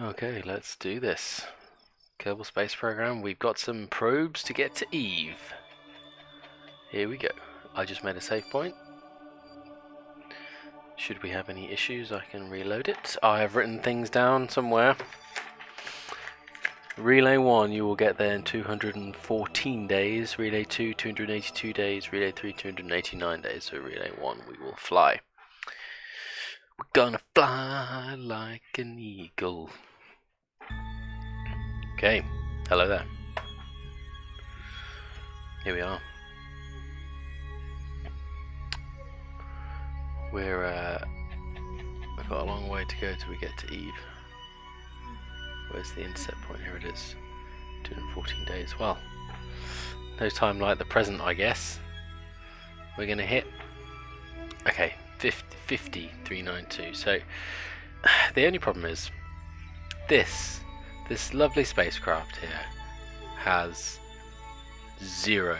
Okay, let's do this. Kerbal Space Program, we've got some probes to get to Eve. Here we go. I just made a save point. Should we have any issues, I can reload it. I have written things down somewhere. Relay 1, you will get there in 214 days. Relay 2, 282 days. Relay 3, 289 days. So Relay 1, we will fly. We're gonna fly like an eagle. Okay, hello there. Here we are. We've got a long way to go till we get to Eve. Where's the inset point? Here it is. 214 days. Well, no time like the present, I guess. We're gonna hit. Okay, 50,392. So the only problem is this lovely spacecraft here has 0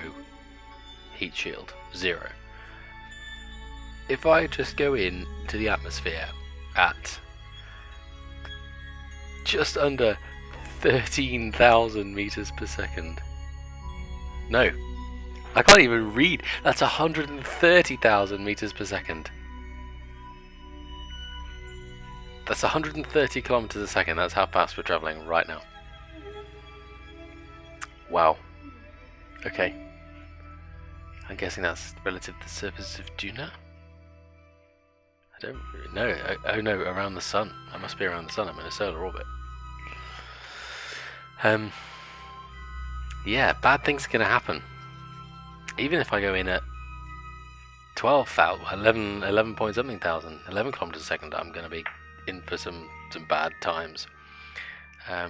heat shield. 0. If I just go into the atmosphere at just under 13,000 meters per second. No, I can't even read. That's 130,000 meters per second. That's 130 kilometers a second. That's how fast we're traveling right now. Wow. Okay. I'm guessing that's relative to the surface of Juno. I don't really know. Oh no, around the sun. I must be around the sun. I'm in a solar orbit. Yeah, bad things are going to happen. Even if I go in at 12,000, 11 point something thousand, 11 kilometers a second, I'm going to be in for some bad times. I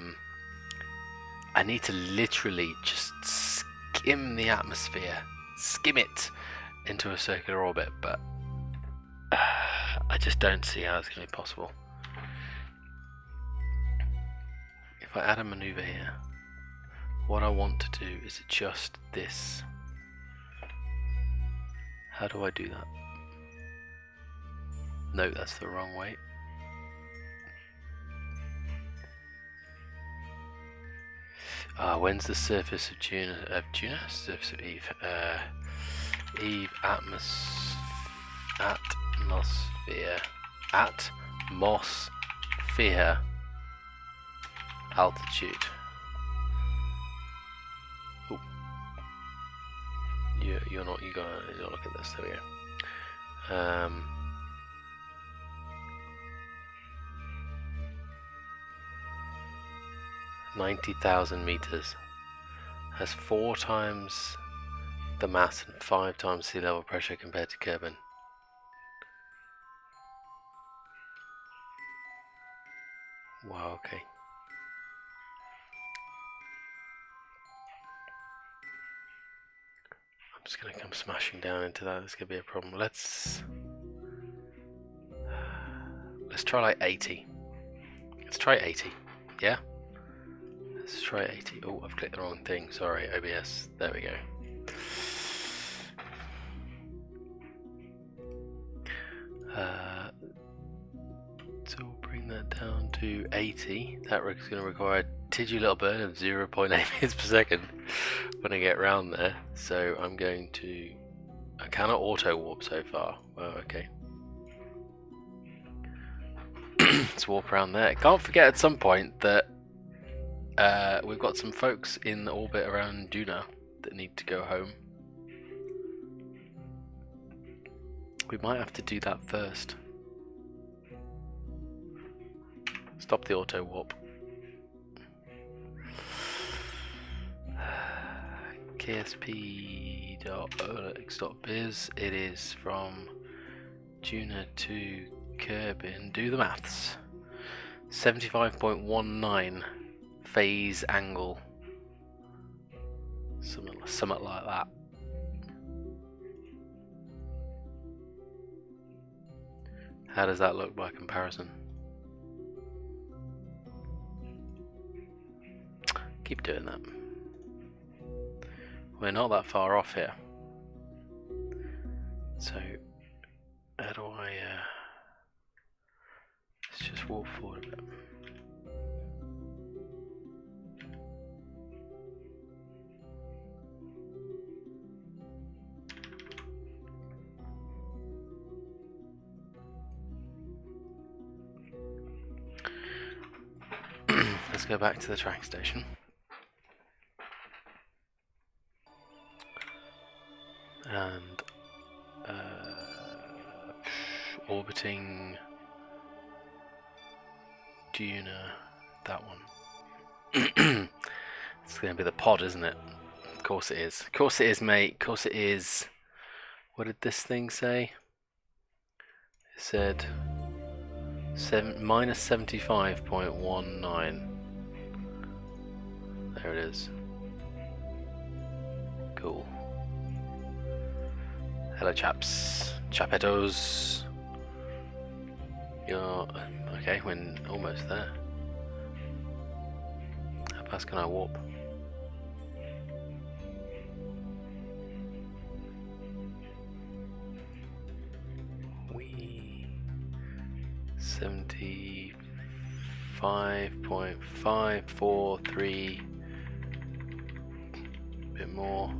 need to literally just skim the atmosphere, skim it into a circular orbit, but I just don't see how it's going to be possible. If I add a maneuver here, what I want to do is adjust this. How do I do that? No, that's the wrong way. When's the surface of Juno? Surface of Eve. Eve atmosphere. Atmosphere. Altitude. Oh. You're not. You gotta look at this. There we go. 90,000 meters, has 4 times the mass and 5 times sea level pressure compared to Kerbin. Wow, okay. I'm just going to come smashing down into that. This could be a problem. Let's try like 80. Let's try 80. Yeah? Let's try 80. Oh, I've clicked the wrong thing. Sorry, OBS. There we go. So we'll bring that down to 80. That is going to require a tidgy little burn of 0.8 meters per second when I get around there. So I'm going to... I cannot auto warp so far. Well, okay. Let's warp around there. Can't forget at some point that we've got some folks in orbit around Juno that need to go home. We might have to do that first. Stop the auto warp. KSP.olx.biz. It is from Juno to Kerbin. Do the maths. 75.19 phase angle. Something like that. How does that look by comparison? Keep doing that. We're not that far off here. So, how do I... let's just walk forward a bit. let's go back to the track station. And orbiting Duna, that one. It's going to be the pod, isn't it? Of course it is. Of course it is, mate. Of course it is. What did this thing say? It said minus 75.19. There it is. Cool. Hello, chaps. Chapettos. You're okay. We're almost there. How fast can I warp? We 75.543. Bit more.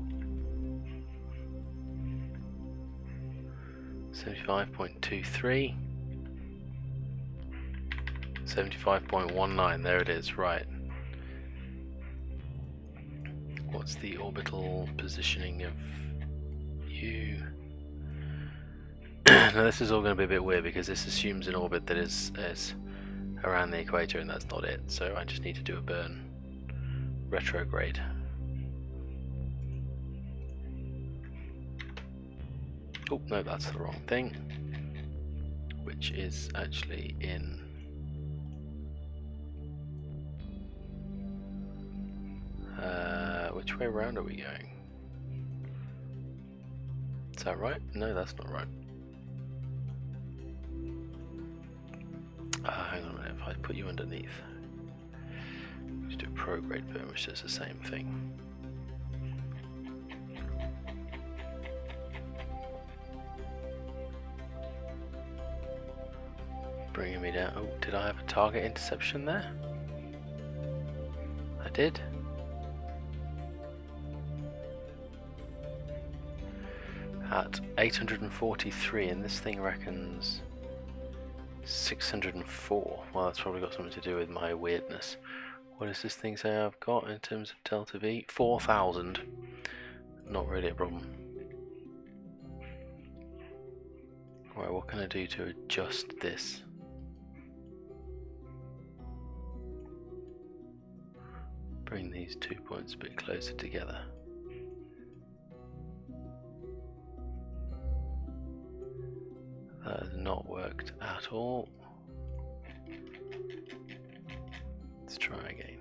75.23. 75.19, there it is, right. What's the orbital positioning of you? Now this is all going to be a bit weird because this assumes an orbit that is around the equator, and that's not it, so I just need to do a burn retrograde. Oh, no, that's the wrong thing, which is actually in which way around are we going? Is that right? No, that's not right. Hang on a minute, if I put you underneath, just do a prograde burn, which does the same thing. Bringing me down. Oh, did I have a target interception there? I did. At 843, and this thing reckons 604. Well, that's probably got something to do with my weirdness. What does this thing say I've got in terms of delta V? 4,000. Not really a problem. Right, what can I do to adjust this? Bring these 2 points a bit closer together. That has not worked at all. Let's try again.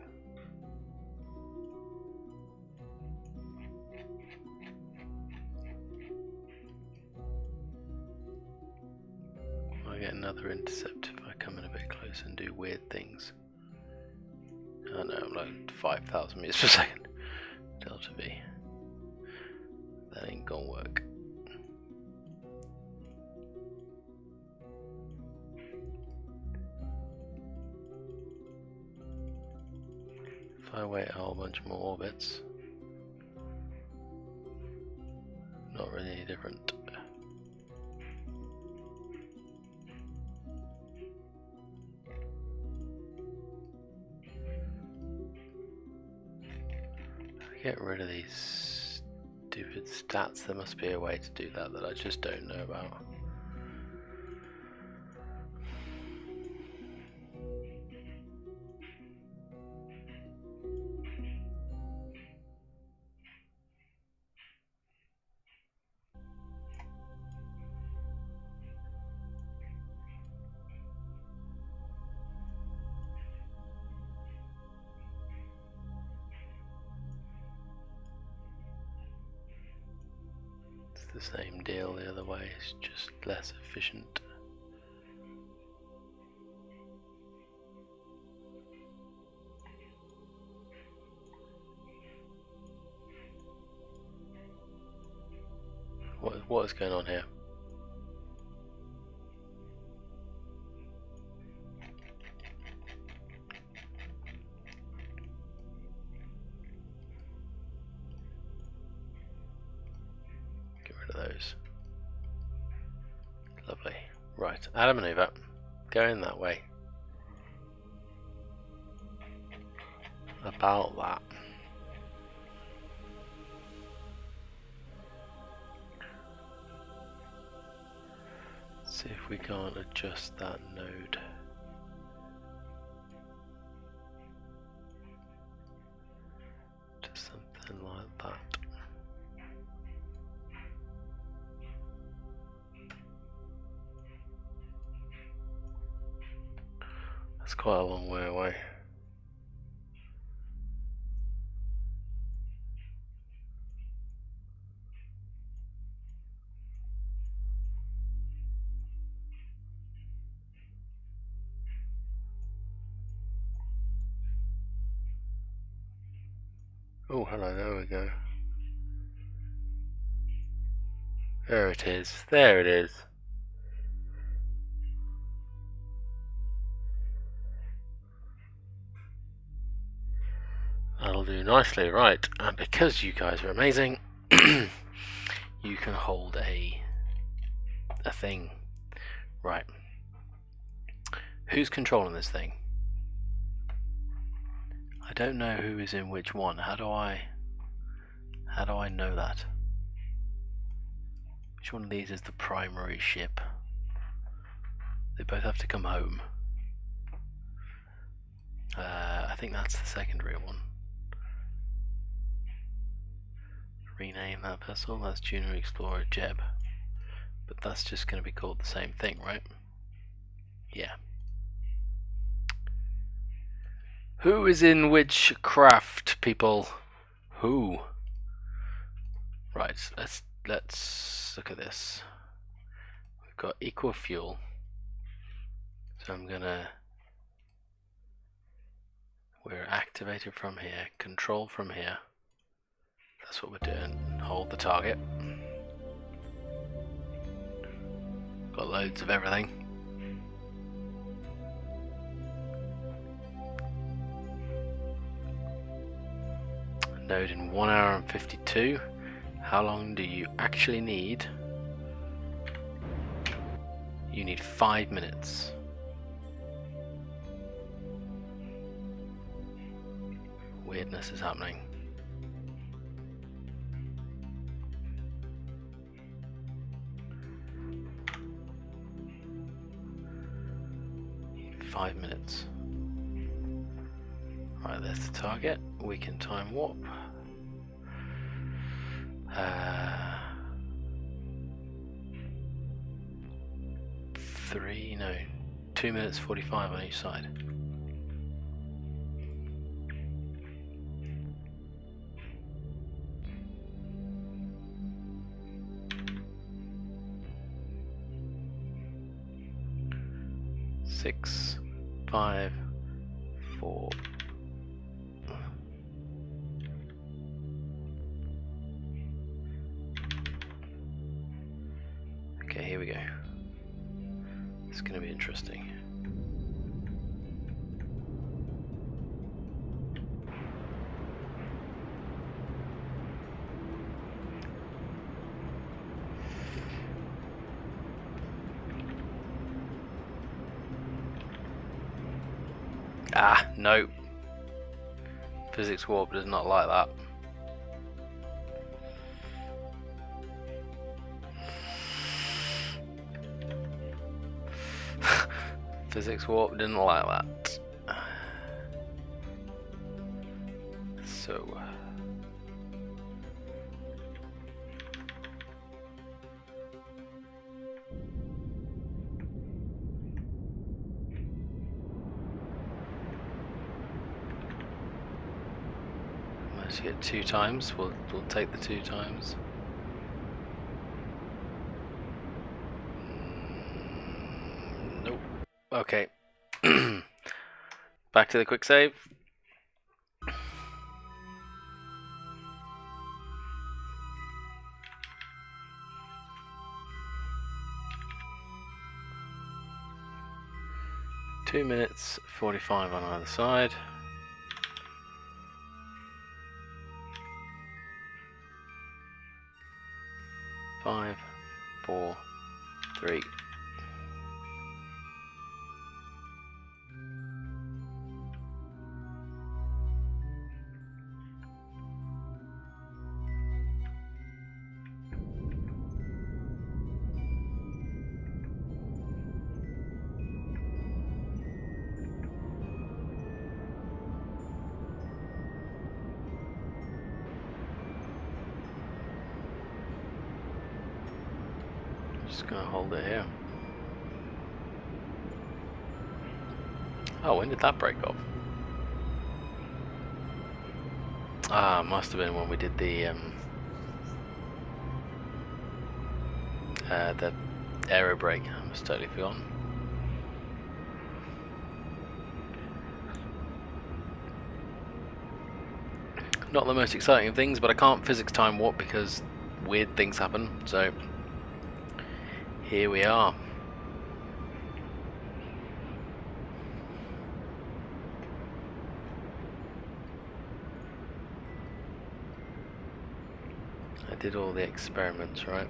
I get another intercept if I come in a bit closer and do weird things. Oh no, I'm like 5,000 meters per second. Delta V. That ain't gonna work. If I wait a whole bunch more orbits, not really any different. Get rid of these stupid stats. There must be a way to do that that I just don't know about. The same deal the other way, it's just less efficient. What is going on here? Those. Lovely. Right, add a maneuver. Going that way. about that. See if we can't adjust that node. To something like that. That's quite a long way away. Oh, hello, there we go. There it is, there it is. That'll do nicely, right. And because you guys are amazing, you can hold a thing. Right. Who's controlling this thing? I don't know who is in which one. How do I know that? Which one of these is the primary ship? They both have to come home. I think that's the secondary one. Rename that vessel. That's Junior Explorer Jeb. But that's just going to be called the same thing, right? Yeah. Who is in which craft, people? Who? Right, let's look at this. We've got equal fuel. So we're activated from here, control from here. That's what we're doing. Hold the target. Got loads of everything. Node in 1 hour and 52. How long do you actually need? You need 5 minutes. Weirdness is happening. Need 5 minutes. Right, there's the target. We can time warp. 2 minutes 45 on each side. Six, 5, 4. Okay, here we go. It's going to be interesting. Ah, no. Physics warp does not like that. Physics warp didn't like that. So managed to get 2 times. We'll take the 2 times. Nope. Okay. Back to the quick save. Two minutes 45 on either side. Five, 4, 3. Just gonna hold it here. Oh, when did that break off? Ah, must have been when we did the aero brake. I must totally forgotten. Not the most exciting of things, but I can't physics time warp because weird things happen, so here we are. I did all the experiments, right?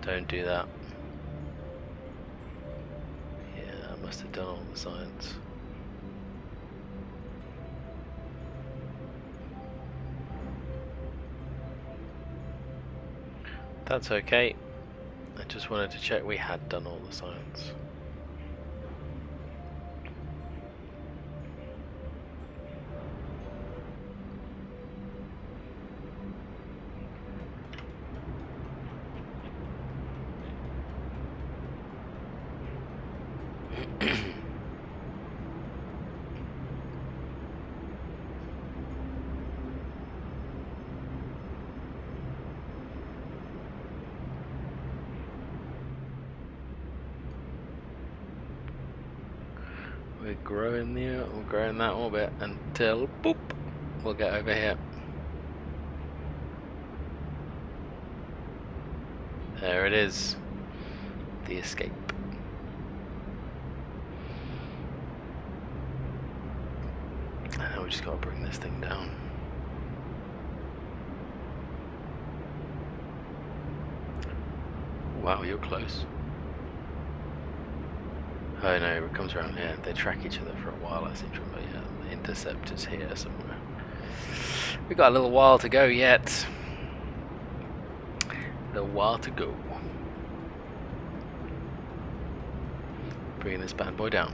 Don't do that. Yeah, I must have done all the science. That's okay. I just wanted to check we had done all the science. We're growing that orbit until boop, we'll get over here. There it is, the escape. And now we just gotta bring this thing down. Wow, you're close. Oh no, it comes around here. They track each other for a while, I seem to remember. Yeah, the intercept is here somewhere. We've got a little while to go yet. A little while to go. Bringing this bad boy down.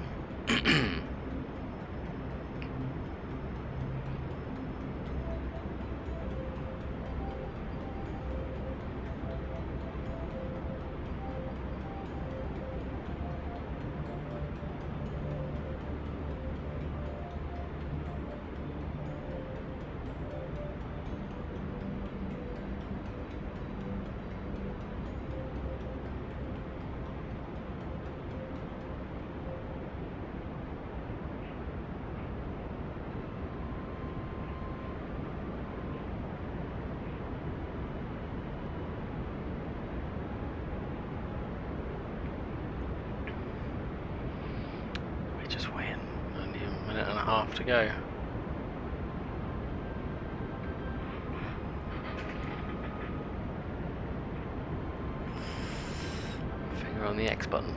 Just waiting. Only a minute and a half to go. Finger on the X button.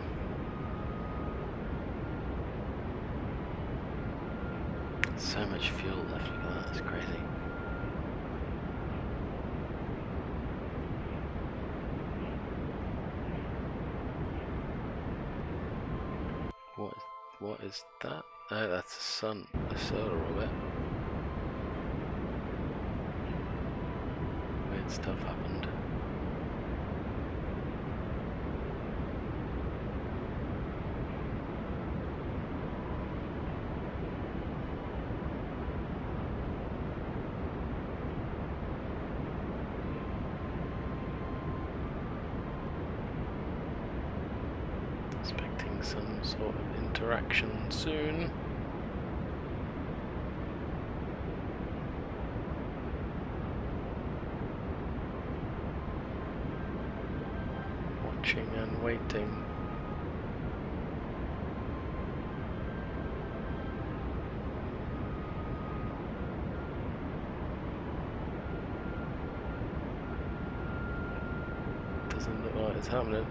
So much fuel left, look at that, it's crazy. What is that? Oh, that's the sun, the solar orbit. Weird stuff happened. Expecting some sort of interaction soon. Watching and waiting. Doesn't look like it's happening.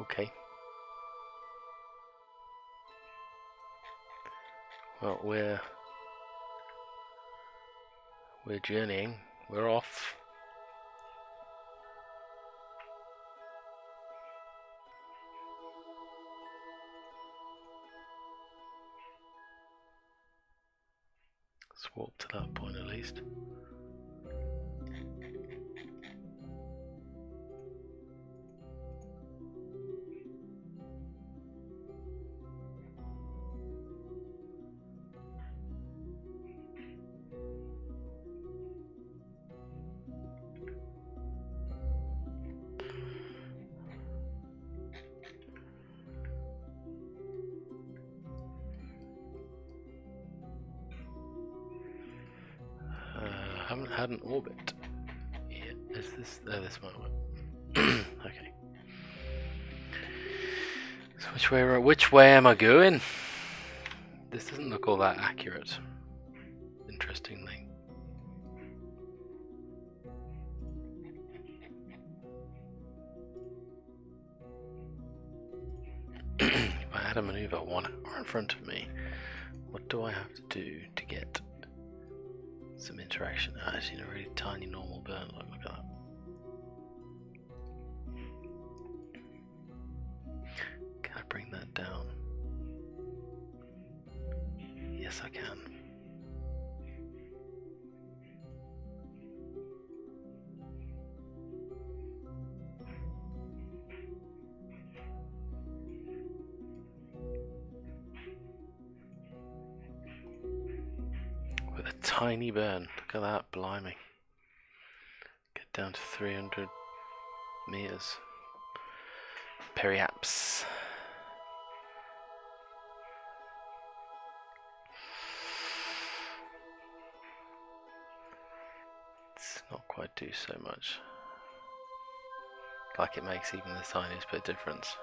Okay. Well, we're journeying. We're off. Let's walk to that point at least. I haven't had an orbit yet. Is this? Oh, this might work. Okay. So which way am I going? This doesn't look all that accurate. Interestingly. If I had a maneuver 1 hour in front of me, what do I have to do to get some interaction? Actually, in a really tiny normal burn. Look at that. Can I bring that down? Yes, I can. With a tiny burn. Look at that, blimey. Get down to 300 meters. Periaps. It's not quite do so much. Like it makes even the tiniest bit of difference.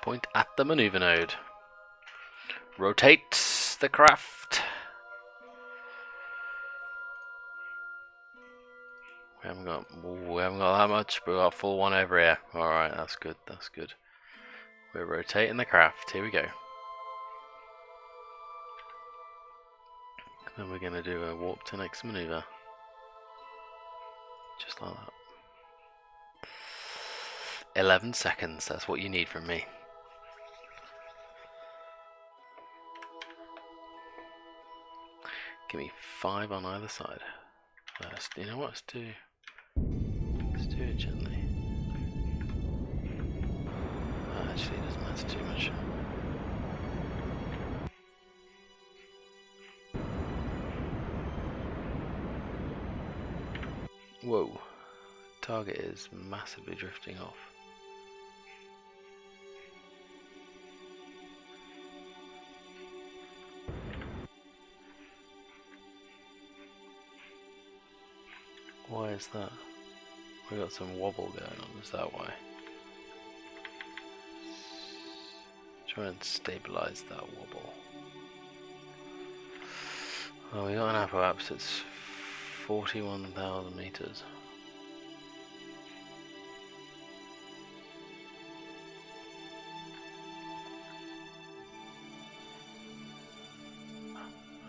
Point at the maneuver node. Rotate the craft. We haven't got that much, but we got full one over here. Alright, that's good, that's good. We're rotating the craft, here we go. Then we're going to do a warp to next maneuver. Just like that. 11 seconds, that's what you need from me. Give me 5 on either side. You know what, let's do it gently. Actually, it doesn't matter too much. Whoa, target is massively drifting off. Why is that? We got some wobble going on, is that why? Try and stabilize that wobble. Oh, we got an apoapse, it's 41,000 meters.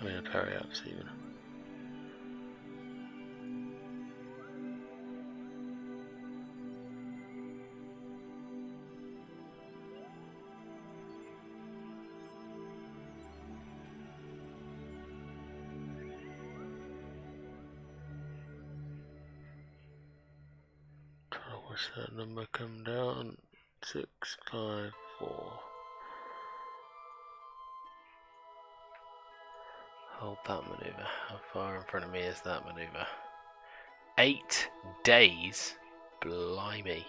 I mean, a periaps even. Watch that number come down. 654. Hold that maneuver. How far in front of me is that maneuver? 8 days? Blimey.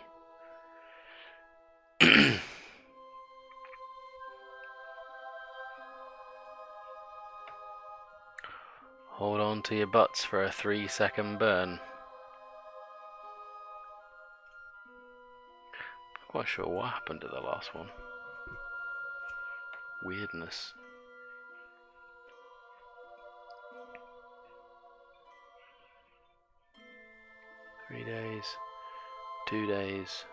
Hold on to your butts for a 3-second burn. Not quite sure what happened to the last one. Weirdness. Three days, 2 days,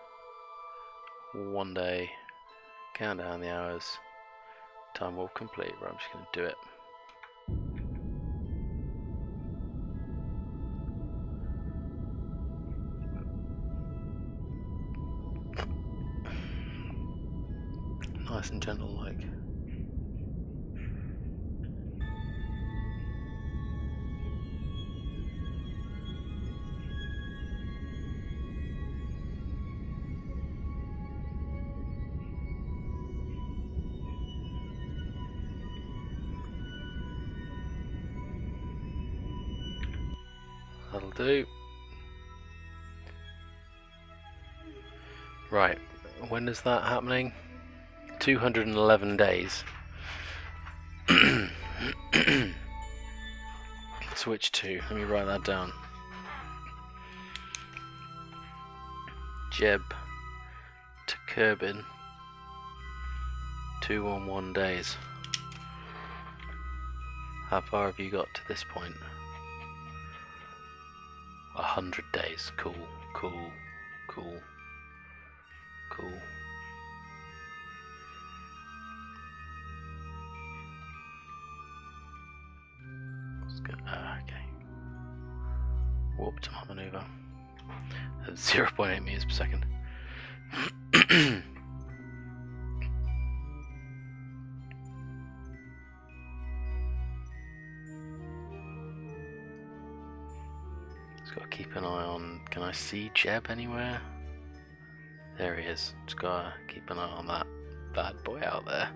1 day. Count down the hours. Time will complete. Right, I'm just going to do it. Nice and gentle like. That'll do. Right, when is that happening? 211 days. Switch to, let me write that down. Jeb to Kerbin, 211 days. How far have you got to this point? 100 days. Cool, cool, cool, cool. Let's go. Okay. Warp to my maneuver. At 0.8 meters per second. Just gotta keep an eye on. Can I see Jeb anywhere? There he is. Just gotta keep an eye on that bad boy out there.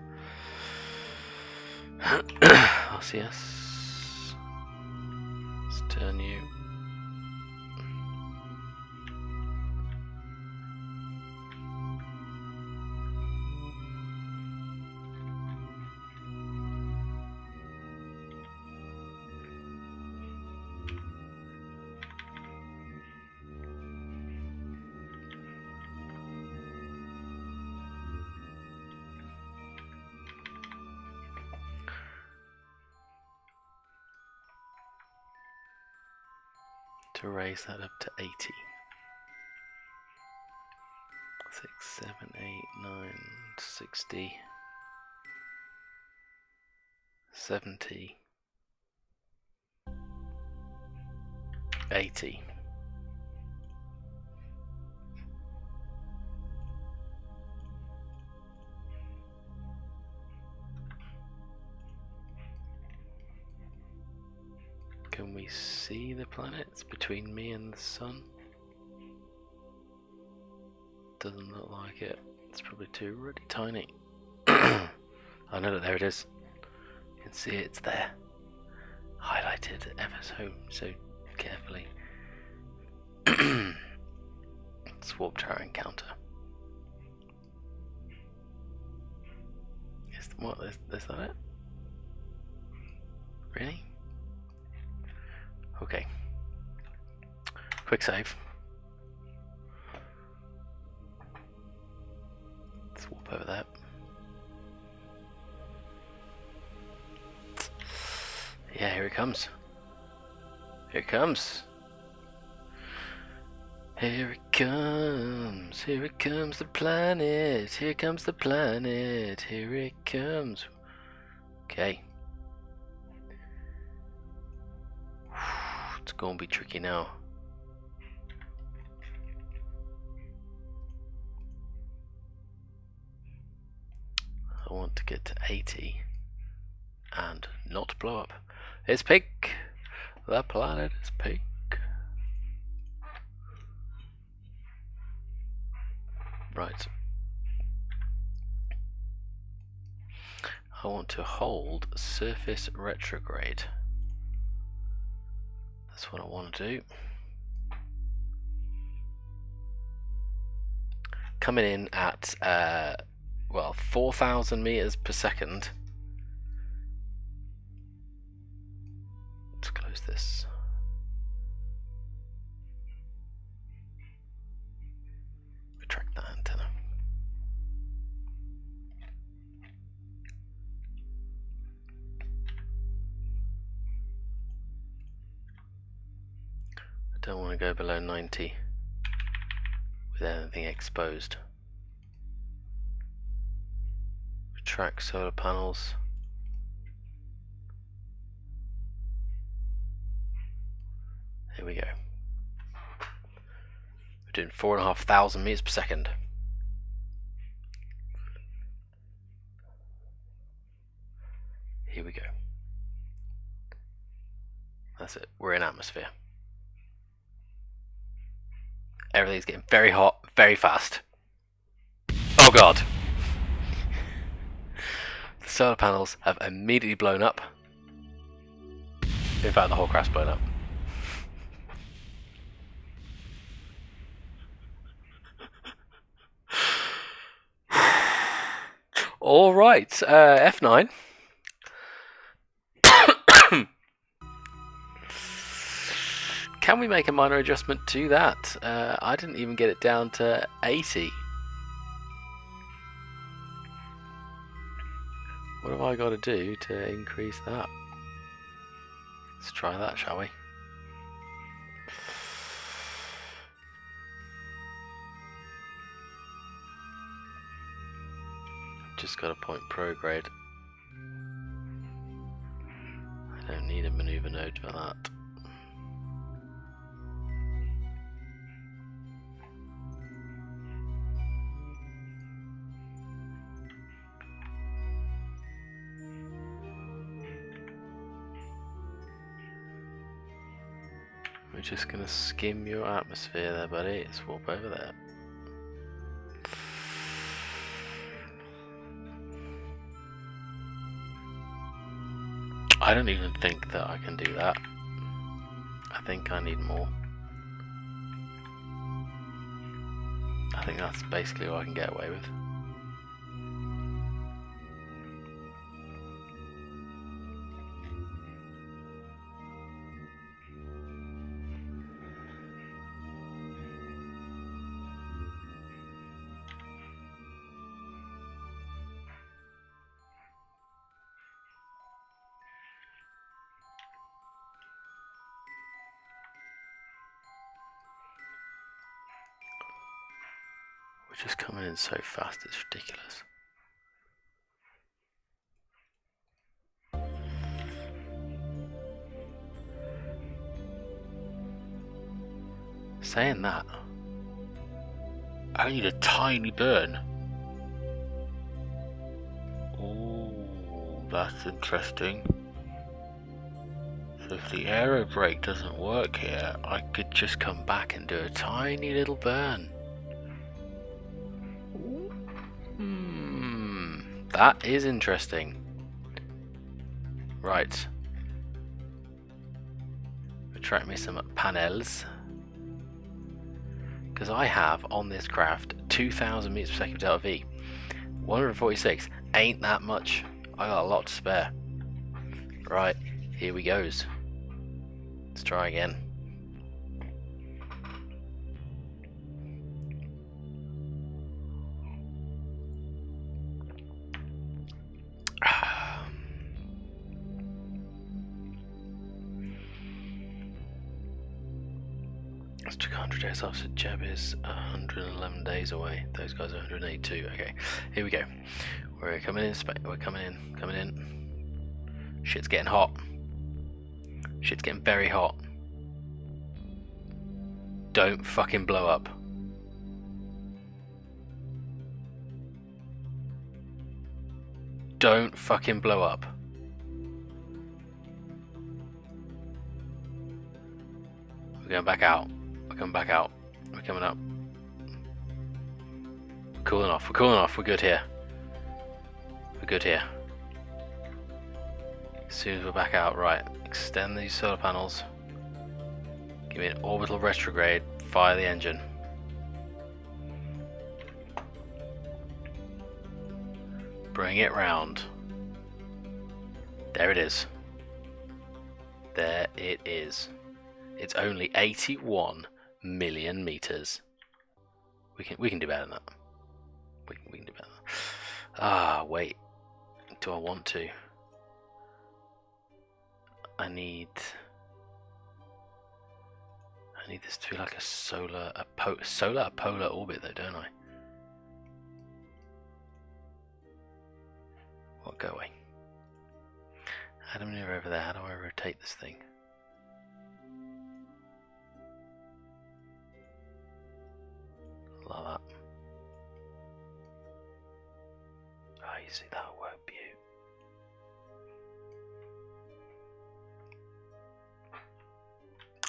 RCS. Let's turn you. To raise that up to 80. 6, 7, 8, 9, 60, 70, 80. Can we see the planets between me and the sun? Doesn't look like it. It's probably too really tiny. I know that there it is. You can see it's there. Highlighted ever so carefully. It's warp tower encounter. Is that it? Really? Okay. Quick save. Let's warp over that. Yeah, here it comes. Here it comes. Here it comes. Here it comes, the planet. Here comes the planet. Here it comes. Okay. It's gonna be tricky now. I want to get to 80 and not blow up. It's pink. The planet is pink. Right. I want to hold surface retrograde. That's what I want to do. Coming in at, well, 4,000 meters per second. Let's close this. Retract that antenna. I don't want to go below 90 with anything exposed. Retract solar panels. Here we go. We're doing 4,500 meters per second. Here we go. That's it. We're in atmosphere. Everything's getting very hot, very fast. Oh god! The solar panels have immediately blown up. In fact, the whole craft's blown up. Alright, F9. Can we make a minor adjustment to that? I didn't even get it down to 80. What have I got to do to increase that? Let's try that, shall we? Just got a point prograde. I don't need a maneuver node for that. We're just gonna skim your atmosphere there, buddy. Swap over there. I don't even think that I can do that. I think I need more. I think that's basically what I can get away with. We're just coming in so fast, it's ridiculous. Saying that, I need a tiny burn. Oh, that's interesting. So if the aero brake doesn't work here, I could just come back and do a tiny little burn. That is interesting. Right. Retract me some panels. Because I have on this craft 2,000 meters per second delta V. 146 ain't that much. I got a lot to spare. Right, here we goes. Let's try again. Let's check 100 days after Jeb is 111 days away. Those guys are 182. Okay, here we go. We're coming in. We're coming in. Shit's getting hot. Shit's getting very hot. Don't fucking blow up. Don't fucking blow up. We're going back out. We're coming back out. We're coming up. We're cooling off. We're cooling off. We're good here. We're good here. As soon as we're back out, right. Extend these solar panels. Give me an orbital retrograde. Fire the engine. Bring it round. There it is. There it is. It's only 81 million meters. We can do better than that. We can do better than that. Ah, wait. Do I want to? I need this to be like a solar polar orbit though, don't I? What, go away. How do I maneuver over there? How do I rotate this thing? Like that. Oh, you see that work, beaut.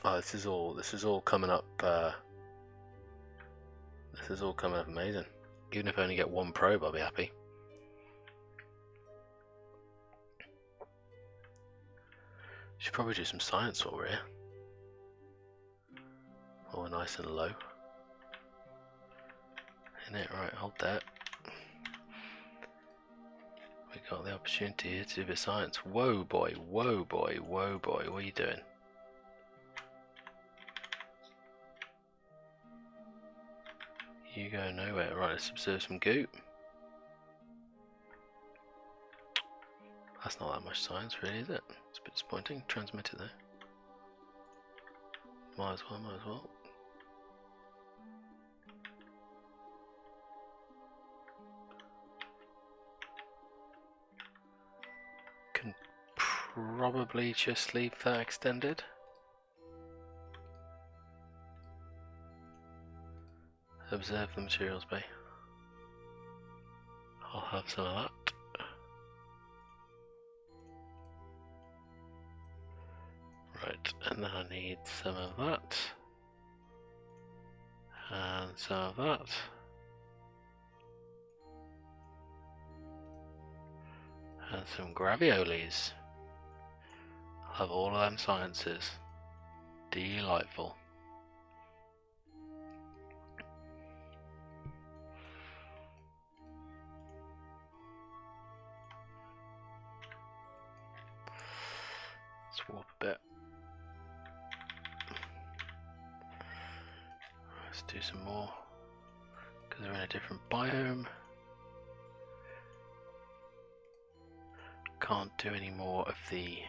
Oh, this is all coming up. This is all coming up amazing. Even if I only get one probe, I'll be happy. Should probably do some science while we're here. Oh, we're nice and low. In it, right? Hold that. We got the opportunity here to do a bit of science. Whoa, boy! Whoa, boy! Whoa, boy! What are you doing? You go nowhere. Right, let's observe some goop. That's not that much science, really, is it? It's a bit disappointing. Transmitter there. Might as well, might as well. Can probably just leave that extended. Observe the materials bay. I'll have some of that. Right, and then I need some of that. And some of that. And some graviolis. I'll have all of them sciences. Delightful. Let's warp a bit. Let's do some more. Because we're in a different biome. Can't do any more of these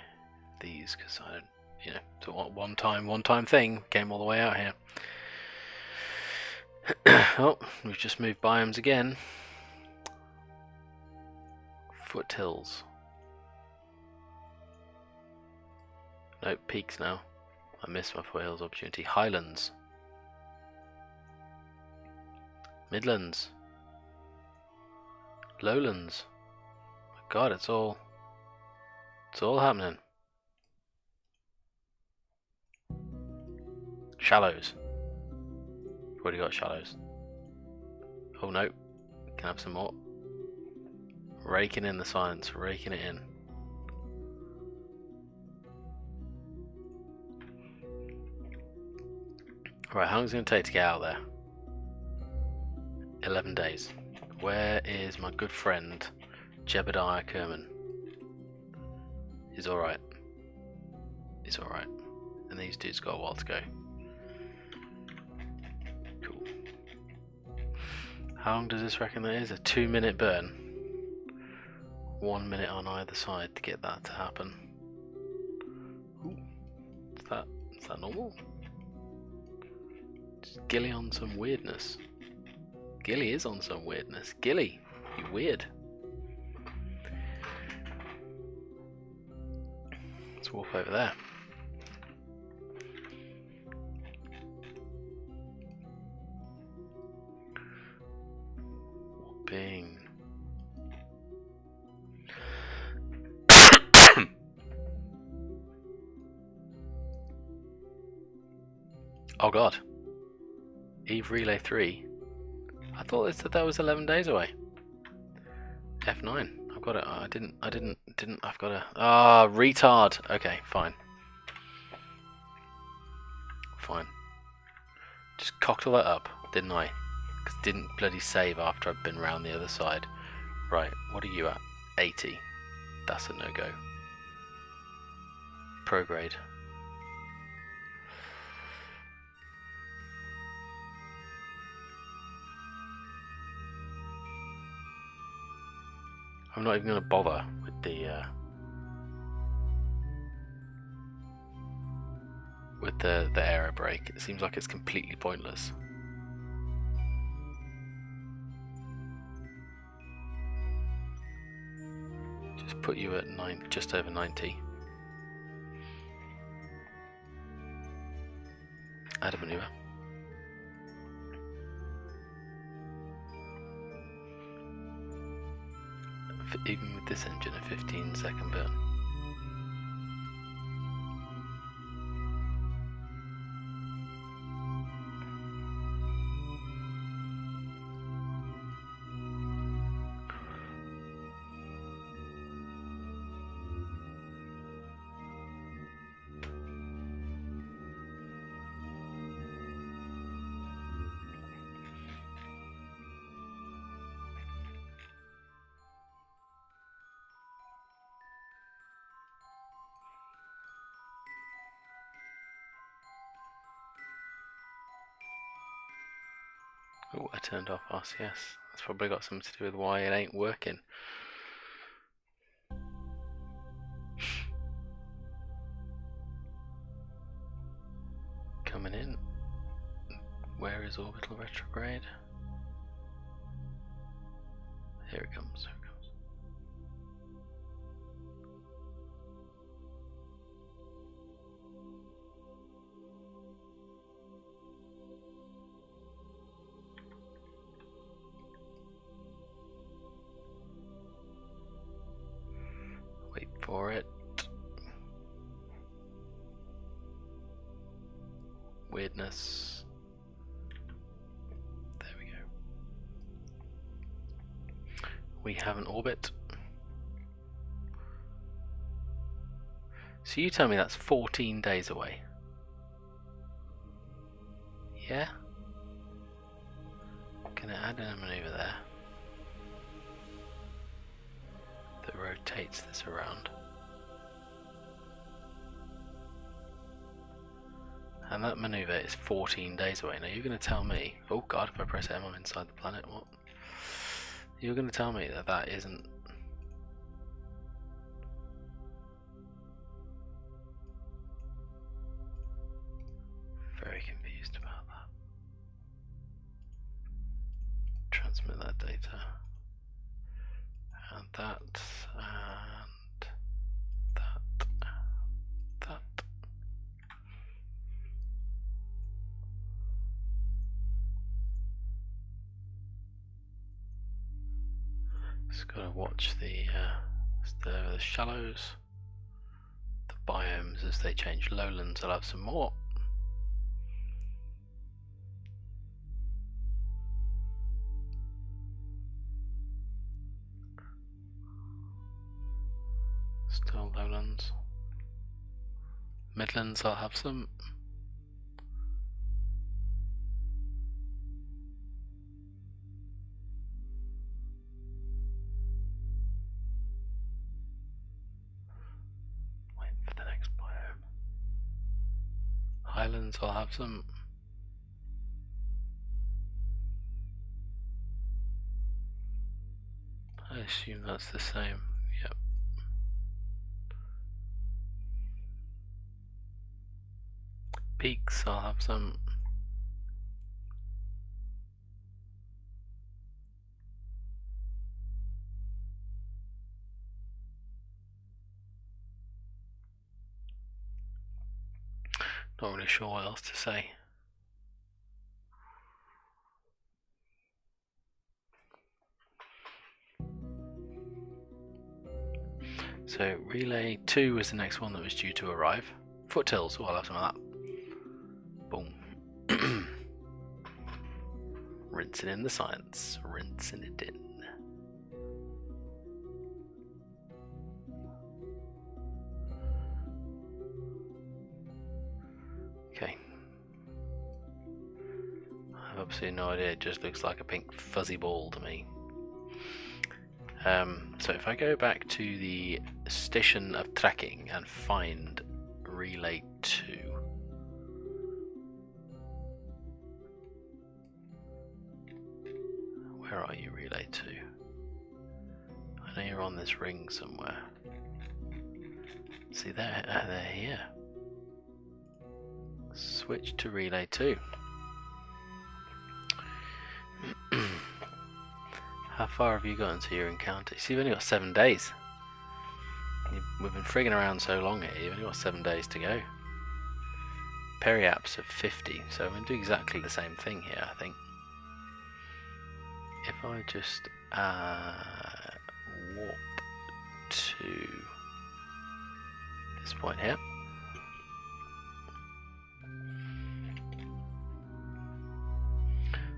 because I don't, it's a one time thing. Came all the way out here. Oh, we've just moved biomes again. Foothills. Nope, peaks now. I missed my foothills opportunity. Highlands. Midlands. Lowlands. My God, it's all happening. Shallows. Already got shallows. Oh no, can I have some more? Raking in the science, raking it in. Right, how long is it going to take to get out there? 11 days. Where is my good friend Jebediah Kerman? He's alright. He's alright. And these dudes got a while to go. Cool. How long does this reckon that is? A 2-minute burn. 1 minute on either side to get that to happen. Ooh. Is that normal? Is Gilly on some weirdness? Gilly is on some weirdness. Gilly, you weird. Let's warp over there. Warping. Oh God. Eve Relay 3. I thought it said that was 11 days away. F9. I've got it. I didn't. I've got a. Retard. Okay, fine. Fine. Just cocked all that up, didn't I? Because didn't bloody save after I'd been round the other side. Right, what are you at? 80. That's a no-go. Prograde. I'm not even going to bother with the aero brake. It seems like it's completely pointless. Just put you at just over 90. Add a maneuver. Even with this engine, a 15-second burn. Oh, I turned off RCS. That's probably got something to do with why it ain't working. Coming in. Where is orbital retrograde? Here it comes. Here it comes. Wait for it. Weirdness. There we go. We have an orbit. So you tell me that's 14 days away. Yeah? Gonna add in a maneuver there that rotates this around. And that maneuver is 14 days away. Now you're going to tell me, oh god, if I press M I'm inside the planet, what? You're going to tell me that that isn't... Very confused about that. Transmit that data. And that, and that, that. Just gotta watch the shallows, the biomes as they change. Lowlands, I'll have some more. Still lowlands. Midlands, I'll have some. Waiting for the next biome. Highlands, I'll have some. I assume that's the same. Yep. Peaks, I'll have some. Not really sure what else to say. So relay 2 was the next one that was due to arrive. Foot tills, oh, I'll have some of that. Boom. Rinsing in the science, rinsing it in. Okay. I have absolutely no idea, it just looks like a pink fuzzy ball to me. So if I go back to the station of tracking and find relay 2. Where are you, relay 2? I know you're on this ring somewhere. See, they're here. Switch to relay 2. How far have you got into your encounter? See, you've only got 7 days. We've been frigging around so long here, you've only got 7 days to go. Periaps of 50, so I'm going to do exactly the same thing here, I think. If I just warp to this point here.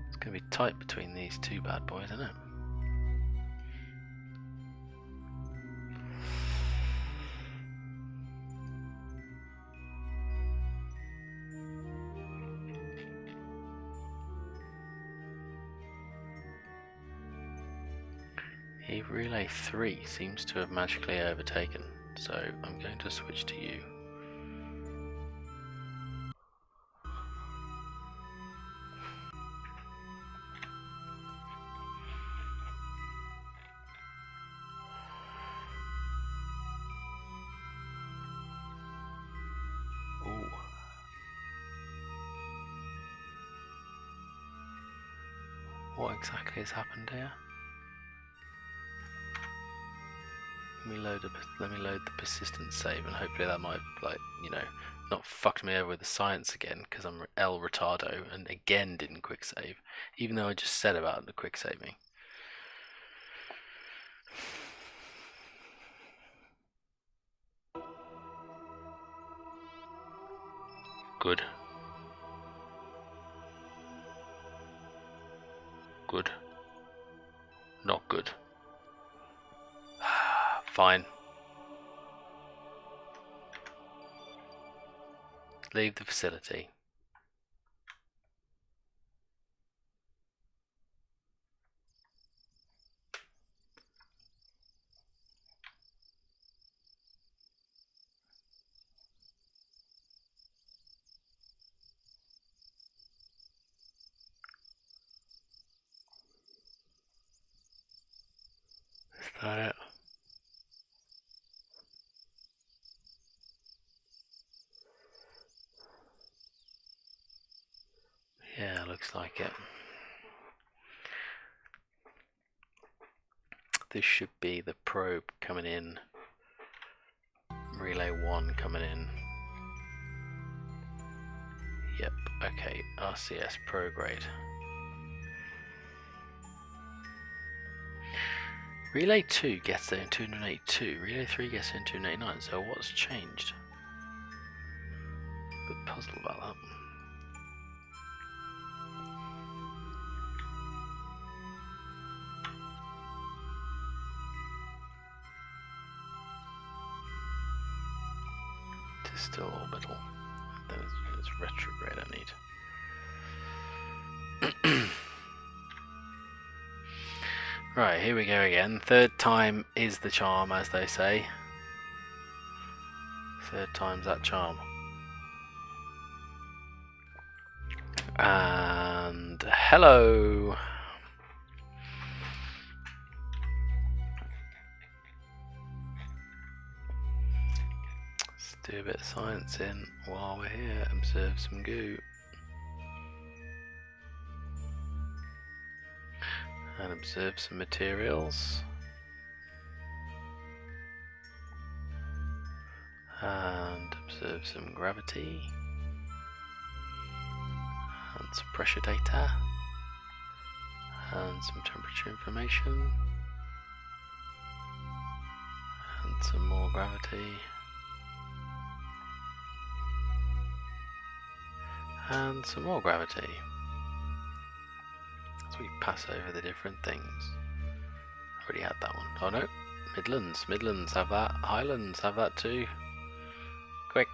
It's going to be tight between these two bad boys, isn't it? Relay 3 seems to have magically overtaken, so I'm going to switch to you. what exactly has happened here. Let me load the persistent save, and hopefully that might have, like, you know, not fucked me over with the science again, because I'm El Retardo and again didn't quick save, even though I just said about the quick saving. Good. Good. Not good. Fine. Leave the facility. Is that it? Yeah, looks like it. This should be the probe coming in. Relay 1 coming in. Yep, okay, RCS prograde. Relay 2 gets there in 282, Relay 3 gets there in 289, so what's changed? A bit puzzled about that. It is still orbital. Then it's retrograde I need. Right, here we go again. Third time is the charm, as they say. Third time's that charm. And hello. Let's do a bit of science in while we're here. Observe some goo. And observe some materials. And observe some gravity. And some pressure data. And some temperature information. And some more gravity. And some more gravity. As we pass over the different things. Already had that one. Oh no, Midlands. Midlands have that. Highlands have that too. Quick.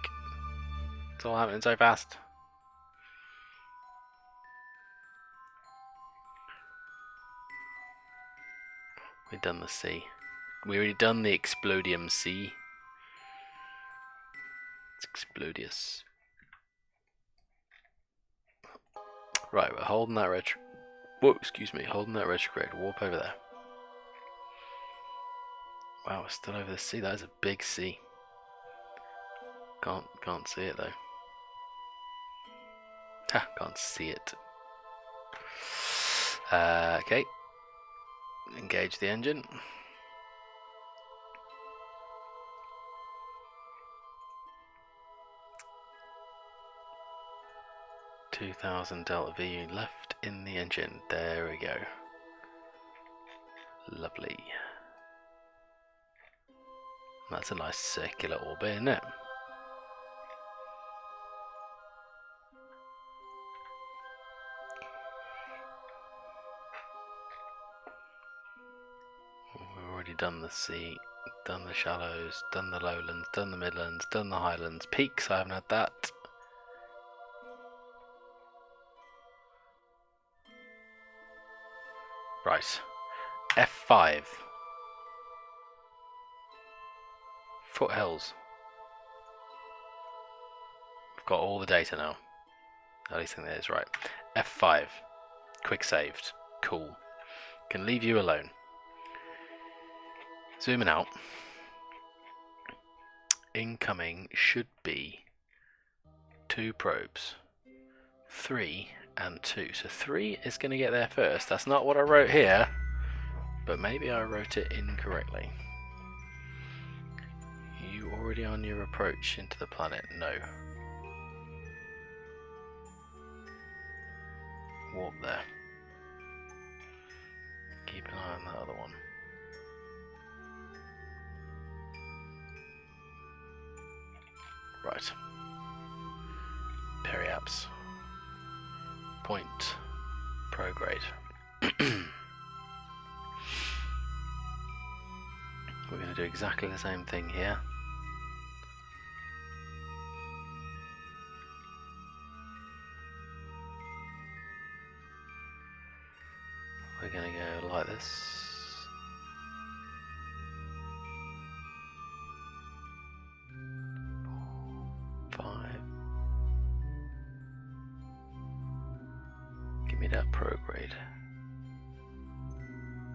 It's all happening so fast. We've done the C. We already done the Explodium C. It's Explodius. Right, we're holding that holding that retrograde. Warp over there. Wow, we're still over the sea. That is a big sea. Can't see it though. Ha, can't see it. Okay. Engage the engine. $2,000 delta V left in the engine. There we go. Lovely. That's a nice circular orbit, isn't it? We've already done the sea, done the shallows, done the lowlands, done the midlands, done the highlands. Peaks, I haven't had that. Right. F5. Foothills. We've got all the data now. At least I think that is right. F5. Quick saved. Cool. Can leave you alone. Zooming out. Incoming should be 2 probes. 3 and 2. So 3 is going to get there first. That's not what I wrote here, but maybe I wrote it incorrectly. You already on your approach into the planet? No. Warp there. Keep an eye on that other one. Right. Periapse. Point. Prograde. We're going to do exactly the same thing here. We're going to go like this. Give me that prograde.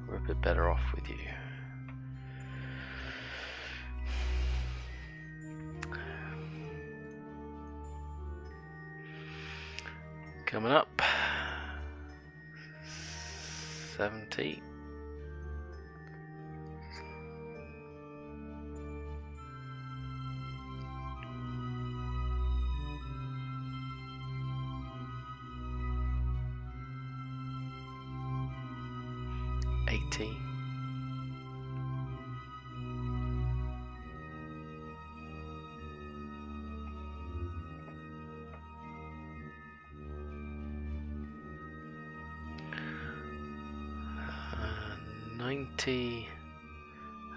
We're a bit better off with you. Coming up. 70.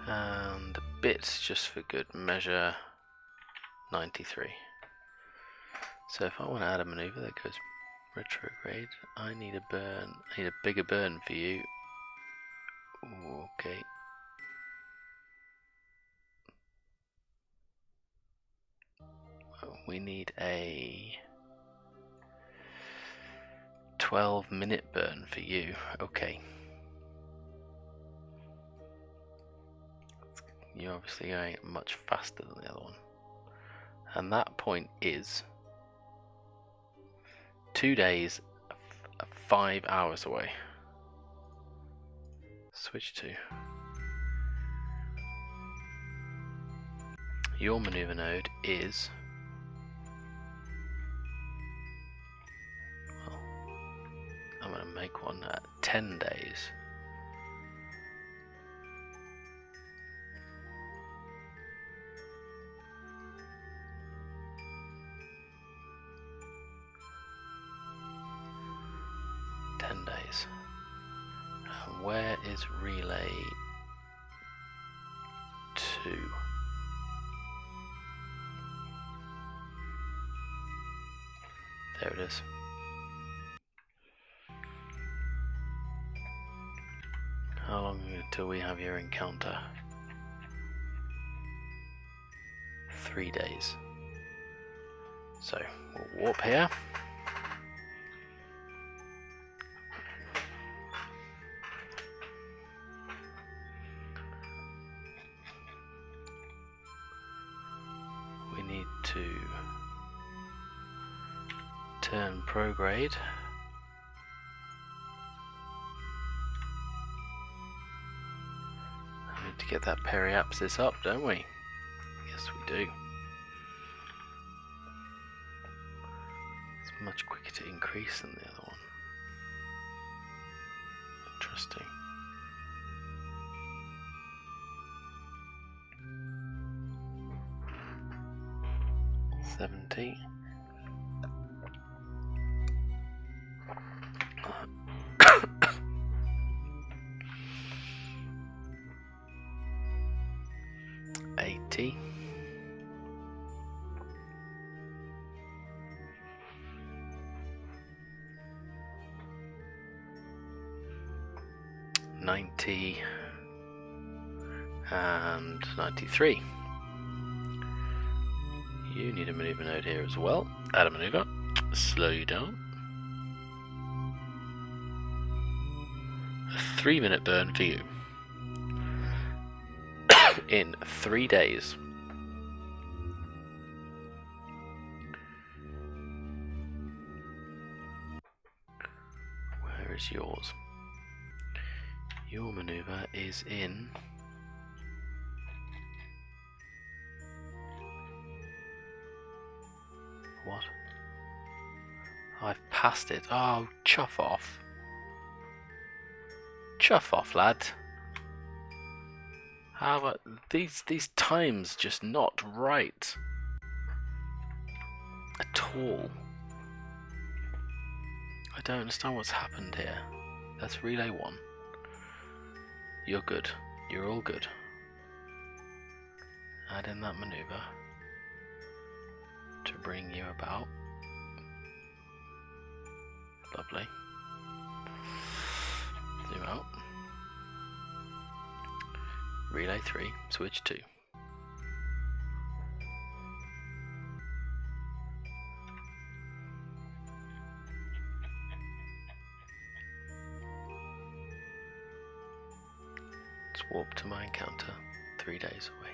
And a bit just for good measure. 93. So if I want to add a maneuver that goes retrograde, I need a burn. I need a bigger burn for you. Ooh, okay. We need a 12-minute burn for you. Okay. You're obviously going much faster than the other one. And that point is 2 days, 5 hours away. Switch to. Your maneuver node is, well, I'm going to make one at 10 days. Where is relay 2? There it is. How long until we have your encounter? 3 days. So we'll warp here. To turn prograde. We need to get that periapsis up, don't we? Yes, we do. It's much quicker to increase than the other one. Interesting. $70. $80. $90 and 93. You need a maneuver node here as well. Add a maneuver. Slow you down. A 3-minute burn for you. In 3 days. is yours. Your maneuver is in what? I've passed it. Oh, chuff off. Chuff off, lad. How about these times just not right at all. I don't understand what's happened here. That's relay 1. You're good. You're all good. Add in that maneuver to bring you about. Lovely. Zoom out. Relay 3, switch 2. Let's warp to my encounter 3 days away.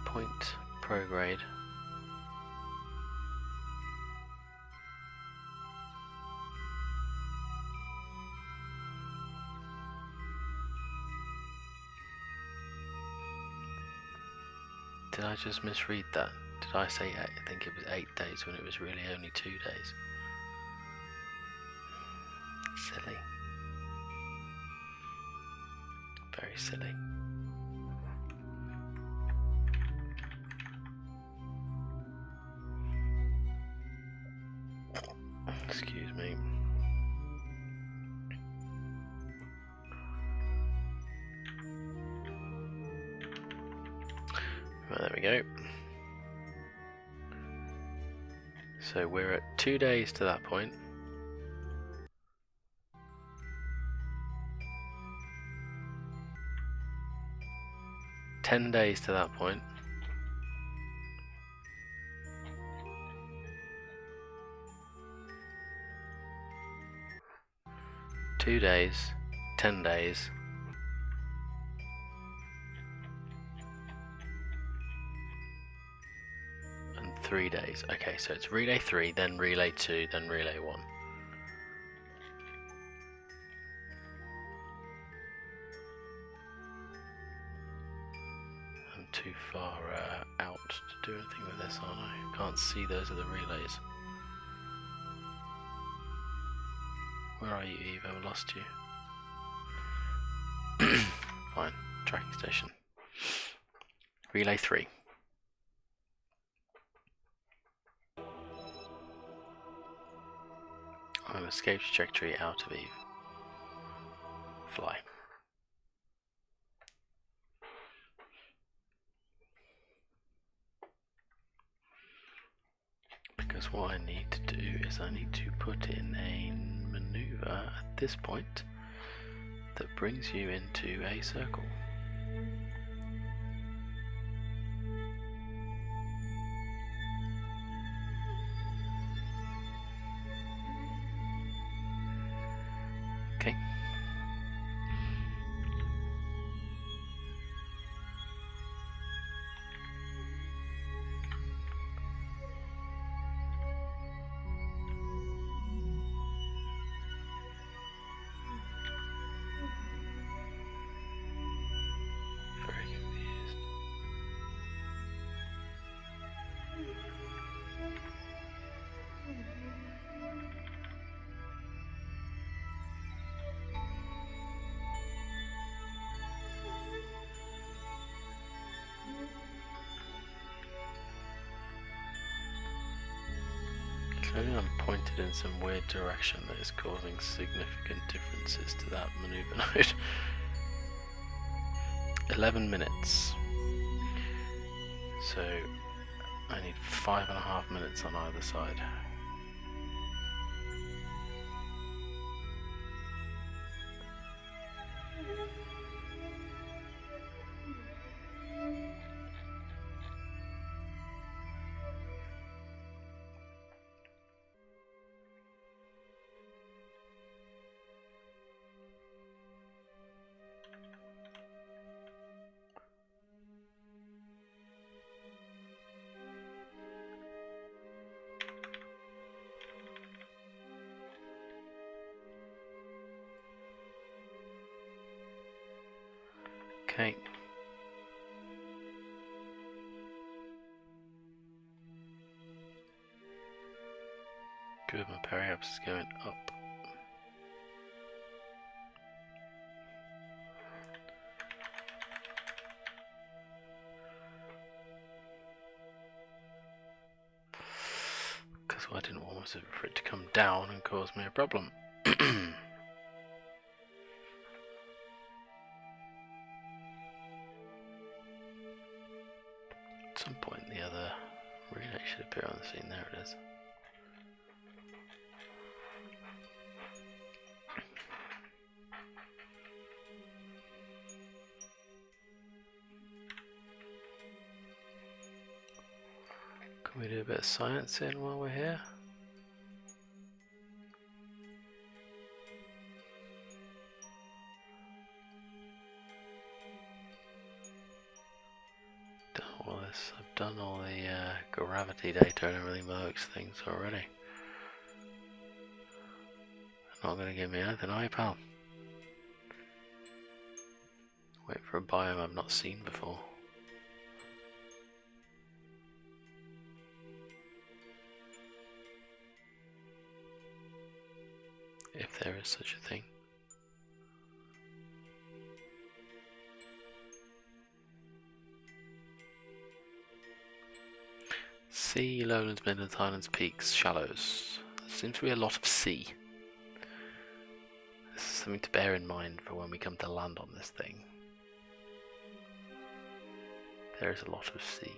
Point prograde. Did I just misread that? Did I say I think it was 8 days when it was really only 2 days? Silly. Very silly. Excuse me. Right, there we go. So we're at 2 days to that point. $10 to that point. $2 days, 10 days. And 3 days. Okay, so it's relay 3, then relay 2, then relay 1. I'm too far out to do anything with this, aren't I? Can't see those are the relays. Where are you, Eve? I've lost you. Fine. Tracking station. Relay 3. An escape trajectory out of Eve. Fly. Because what I need to do is I need to put in a maneuver at this point that brings you into a circle. Okay. Very confused. Clearly I'm pointed in some weird direction that is causing significant differences to that maneuver node. 11 minutes. So I need 5.5 minutes on either side. Okay. Good, my periapse is going up. Because what I didn't want was for it to come down and cause me a problem. At some point the other relay should appear on the scene. There it is. Can we do a bit of science in while we're here? I've done all the gravity data and everything by those things already. Not going to give me anything, are you, pal? Wait for a biome I've not seen before. If there is such a thing. Sea, lowlands, midlands, highlands, peaks, shallows. There seems to be a lot of sea. This is something to bear in mind for when we come to land on this thing. There is a lot of sea.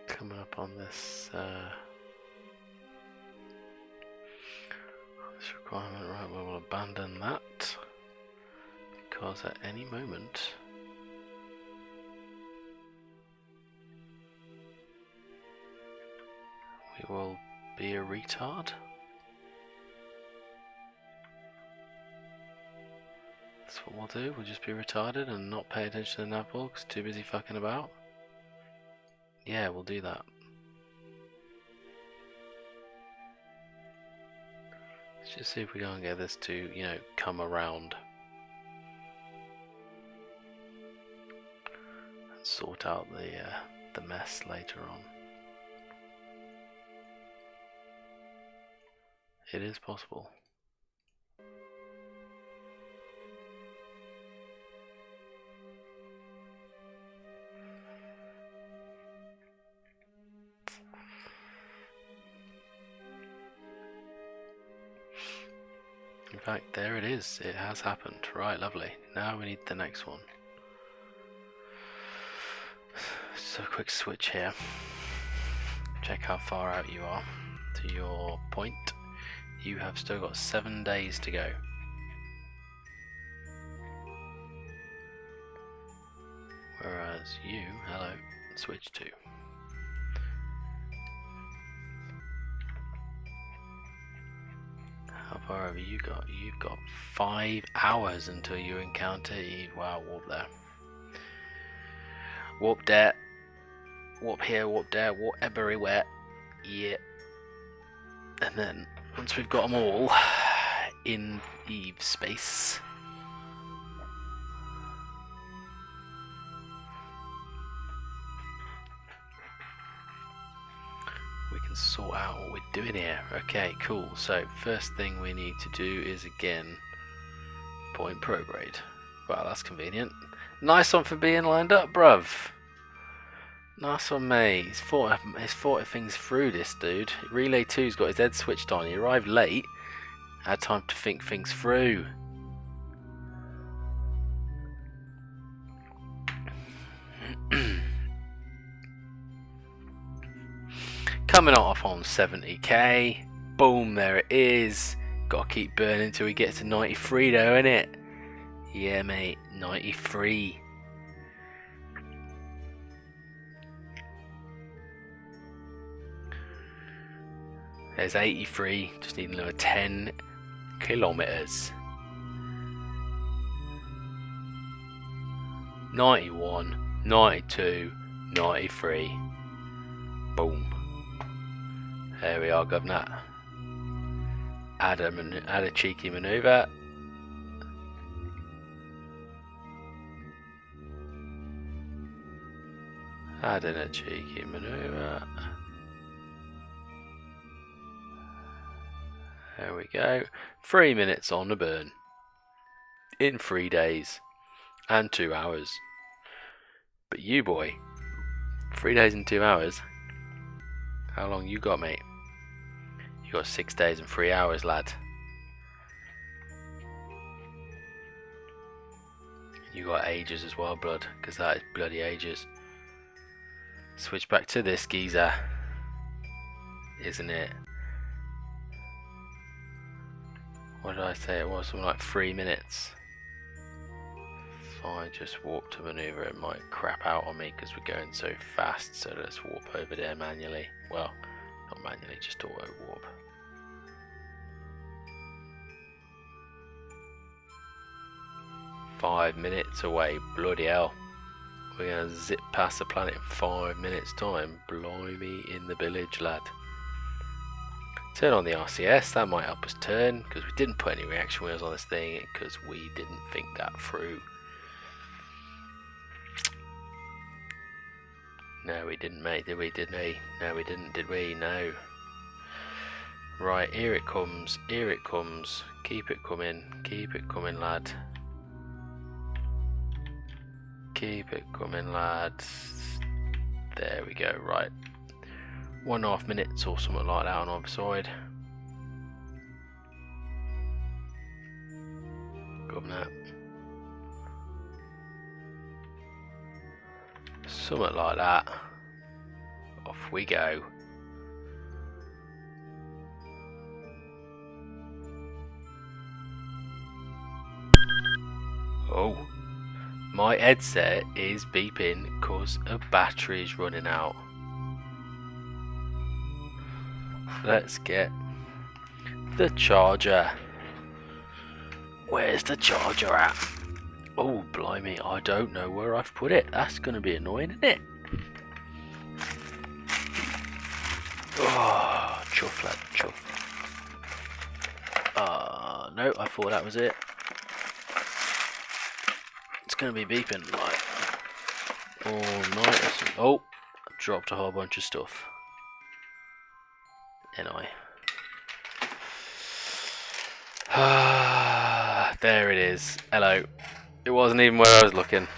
Coming up on this this requirement, right, we will abandon that because at any moment we will be a retard. That's what we'll do, we'll just be retarded and not pay attention to the navball because too busy fucking about. Yeah, we'll do that. Let's just see if we can't get this to, you know, come around. And sort out the mess later on. It is possible. In fact, there it is. It has happened. Right, lovely. Now we need the next one. So quick switch here. Check how far out you are to your point. You have still got 7 days to go. Whereas you, hello, switch to. How far have you got? You've got 5 hours until you encounter Eve. Wow, warp there. Warp there. Warp here, warp there, warp everywhere. Yeah. And then, once we've got them all in Eve space, we can sort out what we're doing here. Okay, cool. So first thing we need to do is again point prograde. Well, that's convenient. Nice one for being lined up, bruv. Nice one, mate. He's thought things through, this dude. Relay 2's got his head switched on. He arrived late. Had time to think things through. Coming off on 70k. Boom, there it is. Gotta keep burning until we get to 93 though, innit? Yeah, mate, 93. There's 83, just need another 10 kilometers. 91, 92, 93. Boom. There we are, governor. Add a cheeky manoeuvre. Add in a cheeky manoeuvre. There we go. 3 minutes on the burn. In 3 days. And 2 hours. But you, boy. 3 days and 2 hours. How long you got, mate? You got 6 days and 3 hours, lad. You got ages as well, blood, because that is bloody ages. Switch back to this geezer, isn't it? What did I say it was? Something like 3 minutes. If I just warp to maneuver, it might crap out on me because we're going so fast. So let's warp over there manually. Well, not manually, just auto warp. "5 minutes away, bloody hell. We're going to zip past the planet in 5 minutes time. Blimey in the village, lad. Turn on the RCS, that might help us turn, because we didn't put any reaction wheels on this thing, because we didn't think that through. No, we didn't, mate, did we? No, we didn't, did we? No. Right, here it comes, here it comes. Keep it coming, lad. Keep it coming, lads. There we go, right. 1.5 minutes or something like that on either side. Got that. Something like that. Off we go. Oh. My headset is beeping because a battery is running out. Let's get the charger. Where's the charger at? Oh, blimey, I don't know where I've put it. That's going to be annoying, isn't it? Oh, chuff, lad, chuff. No, I thought that was it. It's going to be beeping like all night. Oh, I dropped a whole bunch of stuff. There it is. Hello. It wasn't even where I was looking.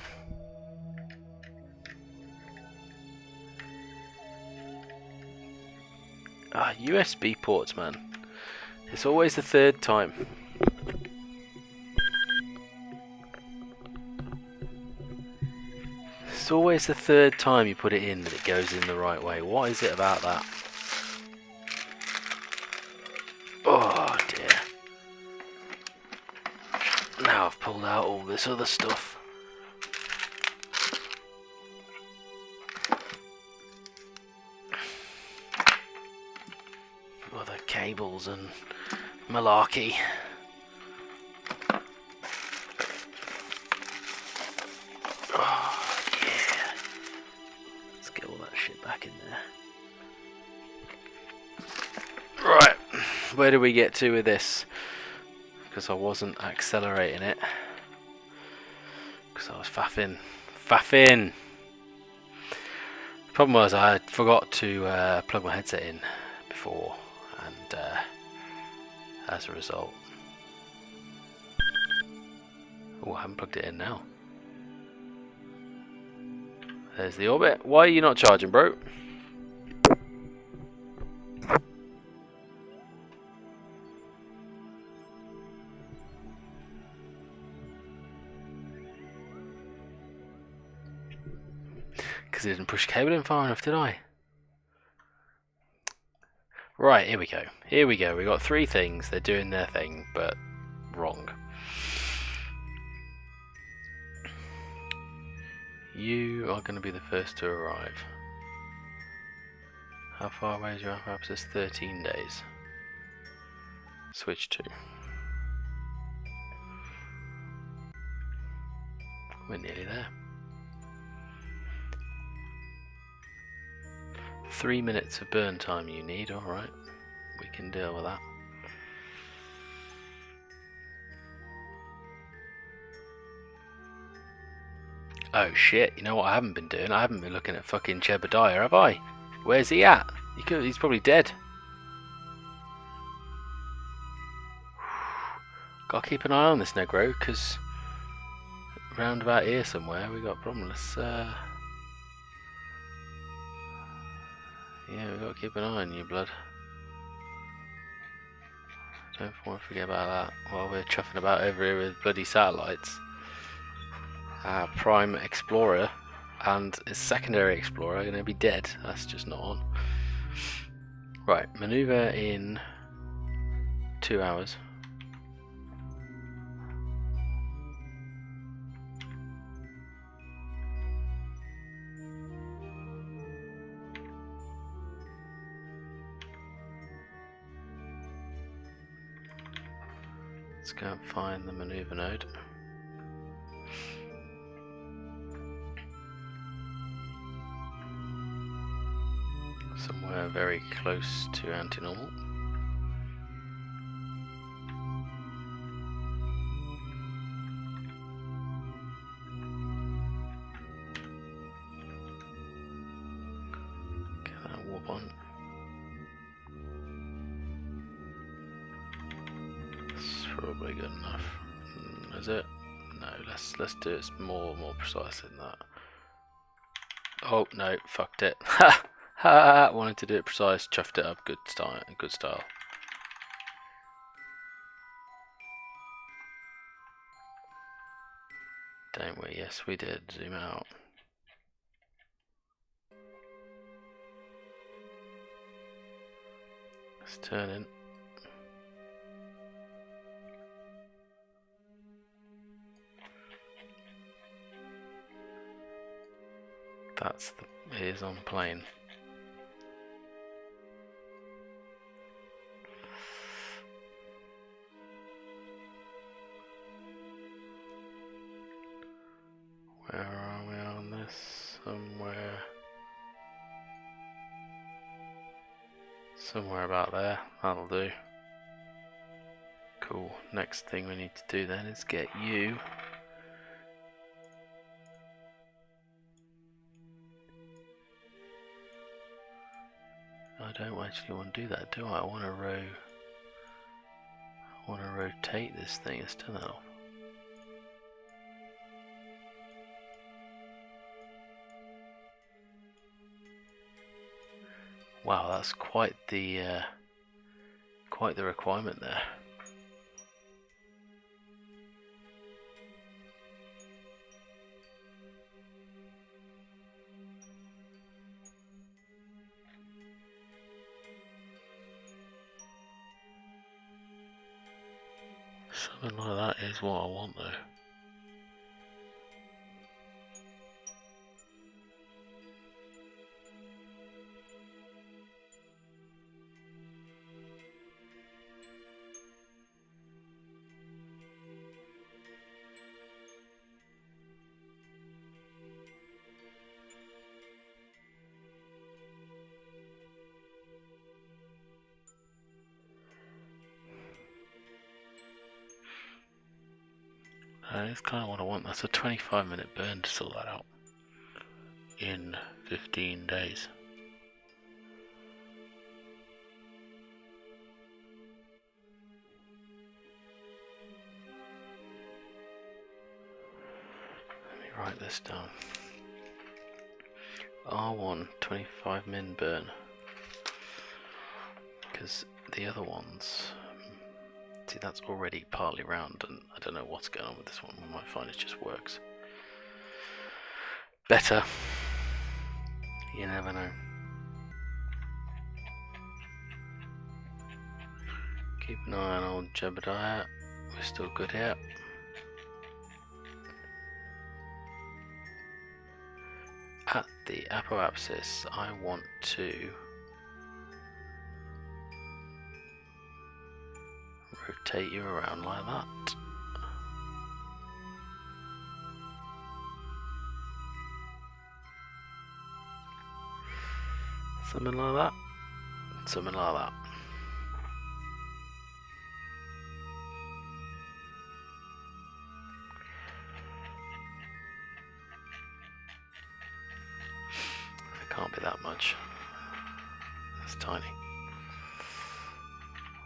USB ports, man. It's always the third time. It's always the third time you put it in that it goes in the right way. What is it about that? Oh dear. Now I've pulled out all this other stuff. Other cables and malarkey. Oh yeah. Let's get all that shit back in there. Right, where do we get to with this? Because I wasn't accelerating it. Because I was faffing. The problem was I forgot to plug my headset in before, and as a result, oh, I haven't plugged it in now. There's the orbit. Why are you not charging, bro? Because I didn't push the cable in far enough, did I? Right, here we go. Here we go. We got 3 things. They're doing their thing, but wrong. You are going to be the first to arrive. How far away is your Alpha Apsis? 13 days. Switch to. We're nearly there. 3 minutes of burn time you need, alright. We can deal with that. Oh shit, you know what I haven't been doing? I haven't been looking at fucking Jebediah, have I? Where's he at? He's probably dead. Gotta keep an eye on this Negro, because round about here somewhere we got a problem. Let's, yeah, we gotta keep an eye on you, blood. Don't want to forget about that while we're chuffing about over here with bloody satellites. Our prime explorer and his secondary explorer are going to be dead. That's just not on. Right, maneuver in 2 hours. Let's go and find the maneuver node. Somewhere very close to anti-normal. Get that warp on. That's probably good enough. Is it? No, let's do it more precise than that. Oh no, fucked it. Ha ha! Wanted to do it precise, chuffed it up. Good style. Good style. Don't we? Yes, we did. Zoom out. Let's turn in. That's the. It is on plane. Where are we on this? Somewhere about there. That'll do. Cool. Next thing we need to do then is get you. I don't actually want to do that, do I? I want to rotate this thing. Let's turn that off. Wow, that's quite the requirement there. Something like that is what I want though. That's kind of what I want. That's a 25-minute burn to sort that out in 15 days. Let me write this down. R1 25 min burn, because the other ones, see, that's already partly round, and I don't know what's going on with this one. We might find it just works better. You never know. Keep an eye on old Jebediah. We're still good here. At the apoapsis, I want to rotate you around like that. Something like that. Something like that. It can't be that much. That's tiny.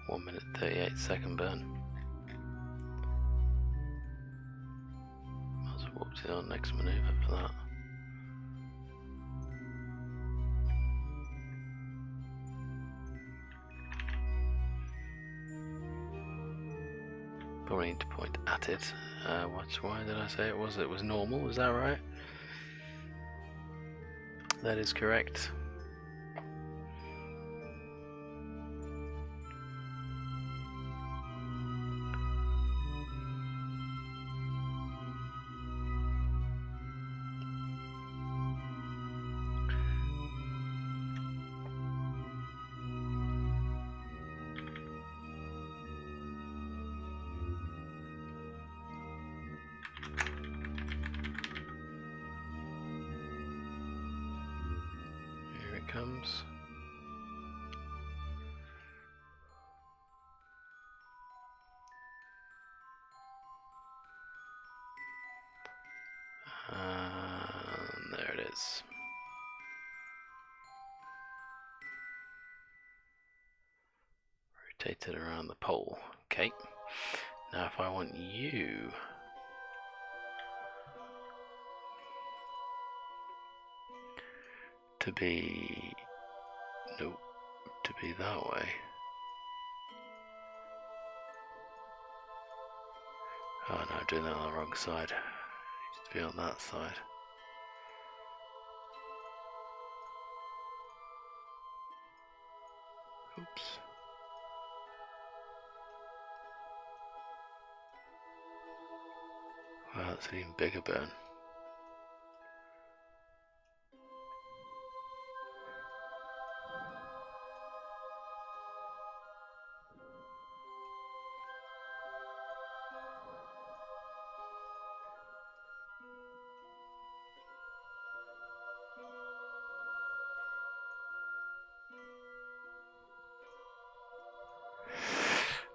1 minute 38-second burn. Might as well walk to the next manoeuvre for that. Probably need to point at it. Why did I say it was? It was normal, is that right? That is correct. Here it comes. And there it is. Rotate it around the pole. Okay. Now if I want you to be... Nope. To be that way. Oh no, I'm doing that on the wrong side. It needs to be on that side. Oops. Wow, that's an even bigger burn.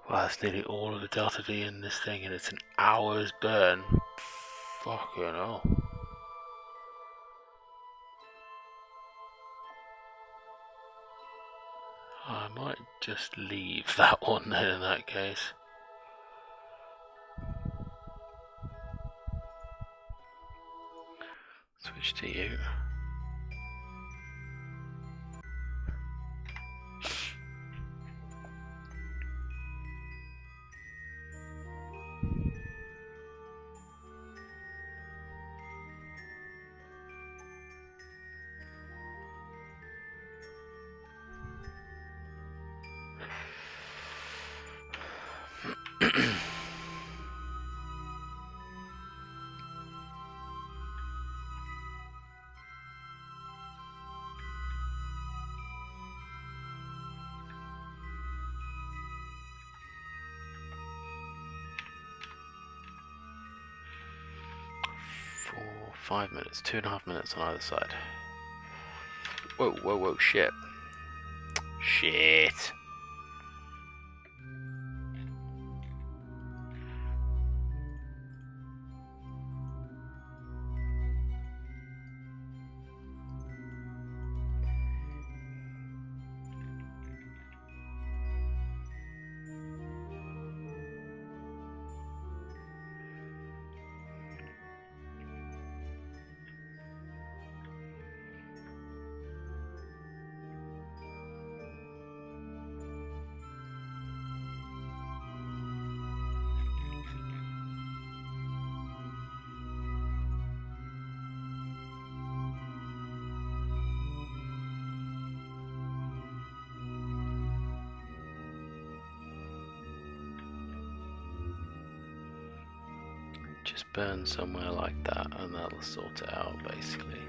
Wow, that's nearly all of the delta D in this thing, and it's an hour's burn. Fucking hell. I might just leave that one then in that case. Switch to you. For 5 minutes, 2.5 minutes on either side. Whoa, whoa, whoa, shit. Shit. Just burn somewhere like that and that'll sort it out basically.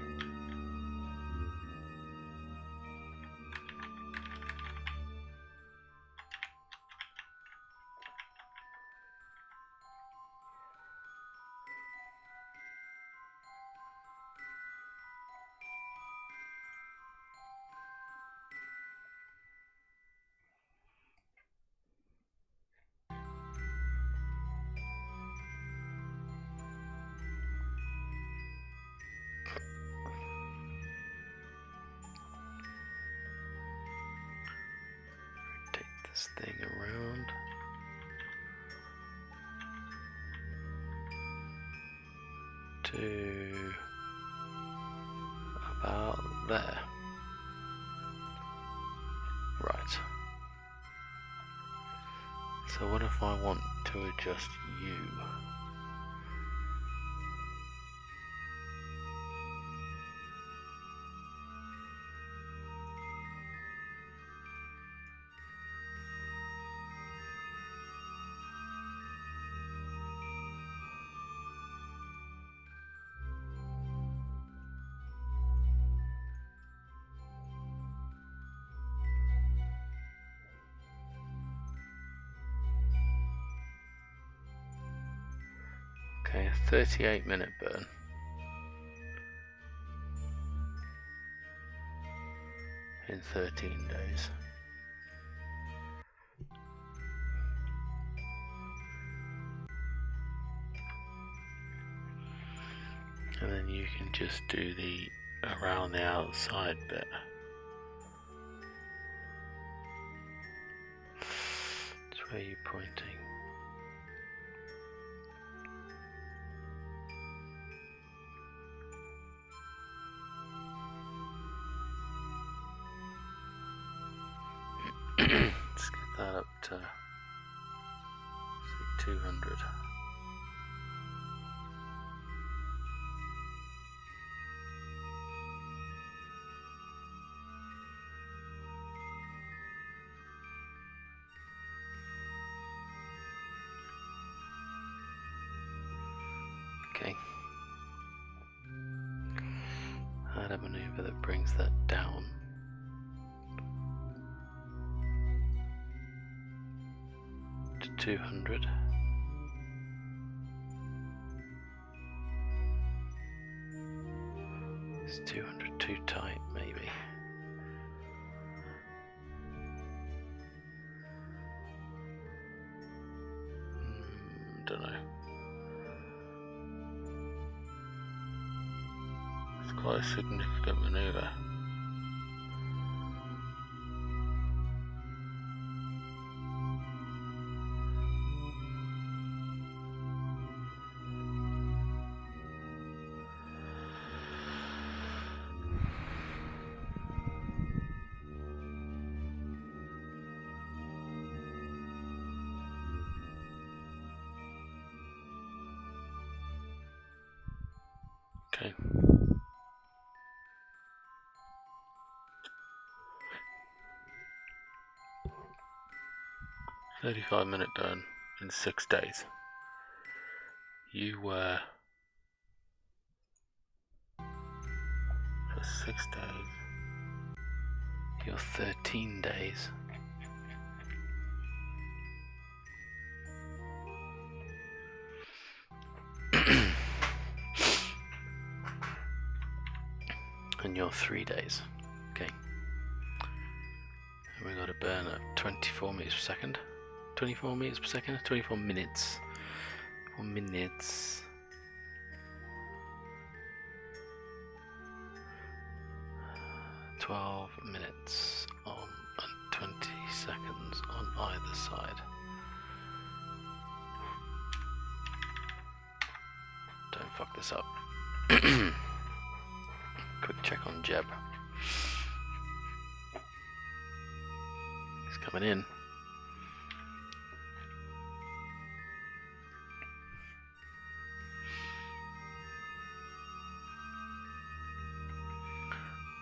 this thing around. To about there. Right. So what if I want to adjust you? Okay, a 38-minute burn. In 13 days. And then you can just do the around the outside bit. That's where you're pointing. Let's get that up to say 200. Okay. Add a maneuver that brings that down. To 200. Is 200 too tight, maybe? Don't know. It's quite a significant maneuver. Okay. "35-minute burn in 6 days. You were for 6 days. You're 13 days. And you're 3 days. Okay. And we got a burn of 24 meters per second. 24 meters per second? 24 minutes. 4 minutes. "12 minutes on and 20 seconds on either side." Don't fuck this up. Quick check on Jeb. He's coming in.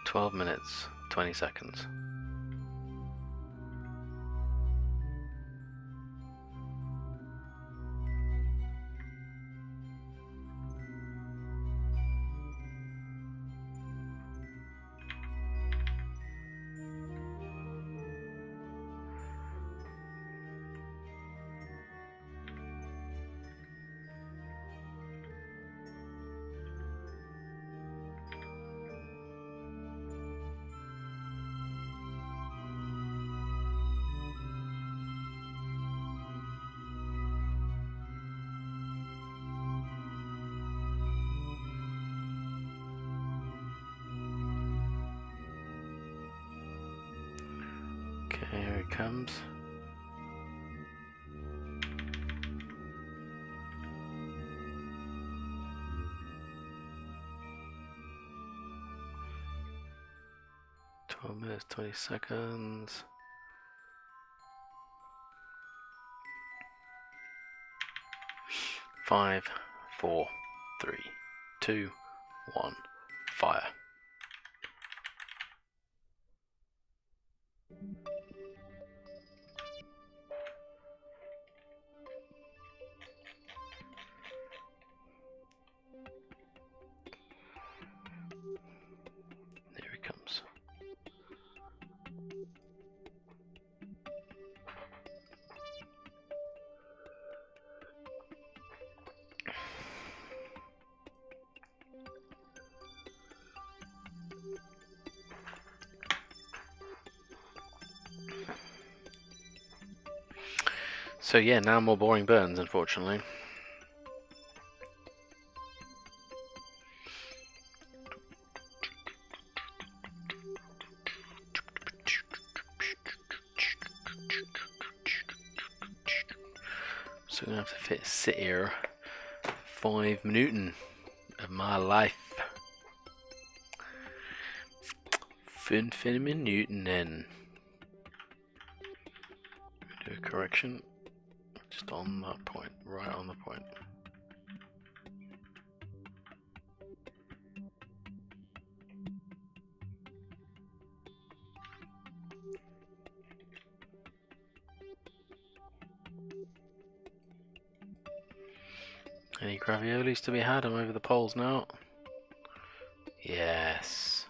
"12 minutes, 20 seconds. Okay, here it comes. 12 minutes, 20 seconds. Five, 4, 3, 2, 1, fire. There he comes. So yeah, now more boring burns, unfortunately. So I'm gonna have to sit here 5 minutes of my life. 5 minutes then. Do a correction. Just on that point, right on the point. Any graviolis to be had? I'm over the poles now. Yes.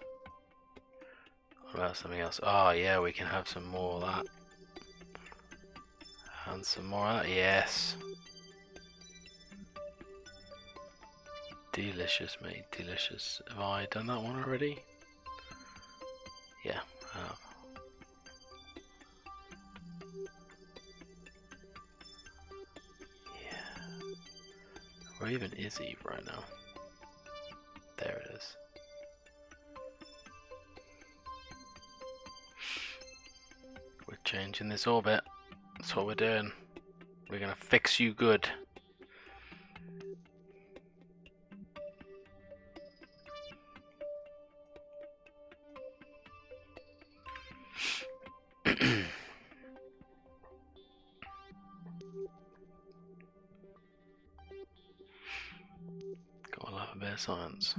What about something else? Oh yeah, we can have some more of that. And some more of that, yes. Delicious, mate, delicious. Have I done that one already? Yeah, I have. Yeah. Where even is Eve right now? There it is. We're changing this orbit. That's what we're doing. We're gonna fix you good. Gotta love a bit of science.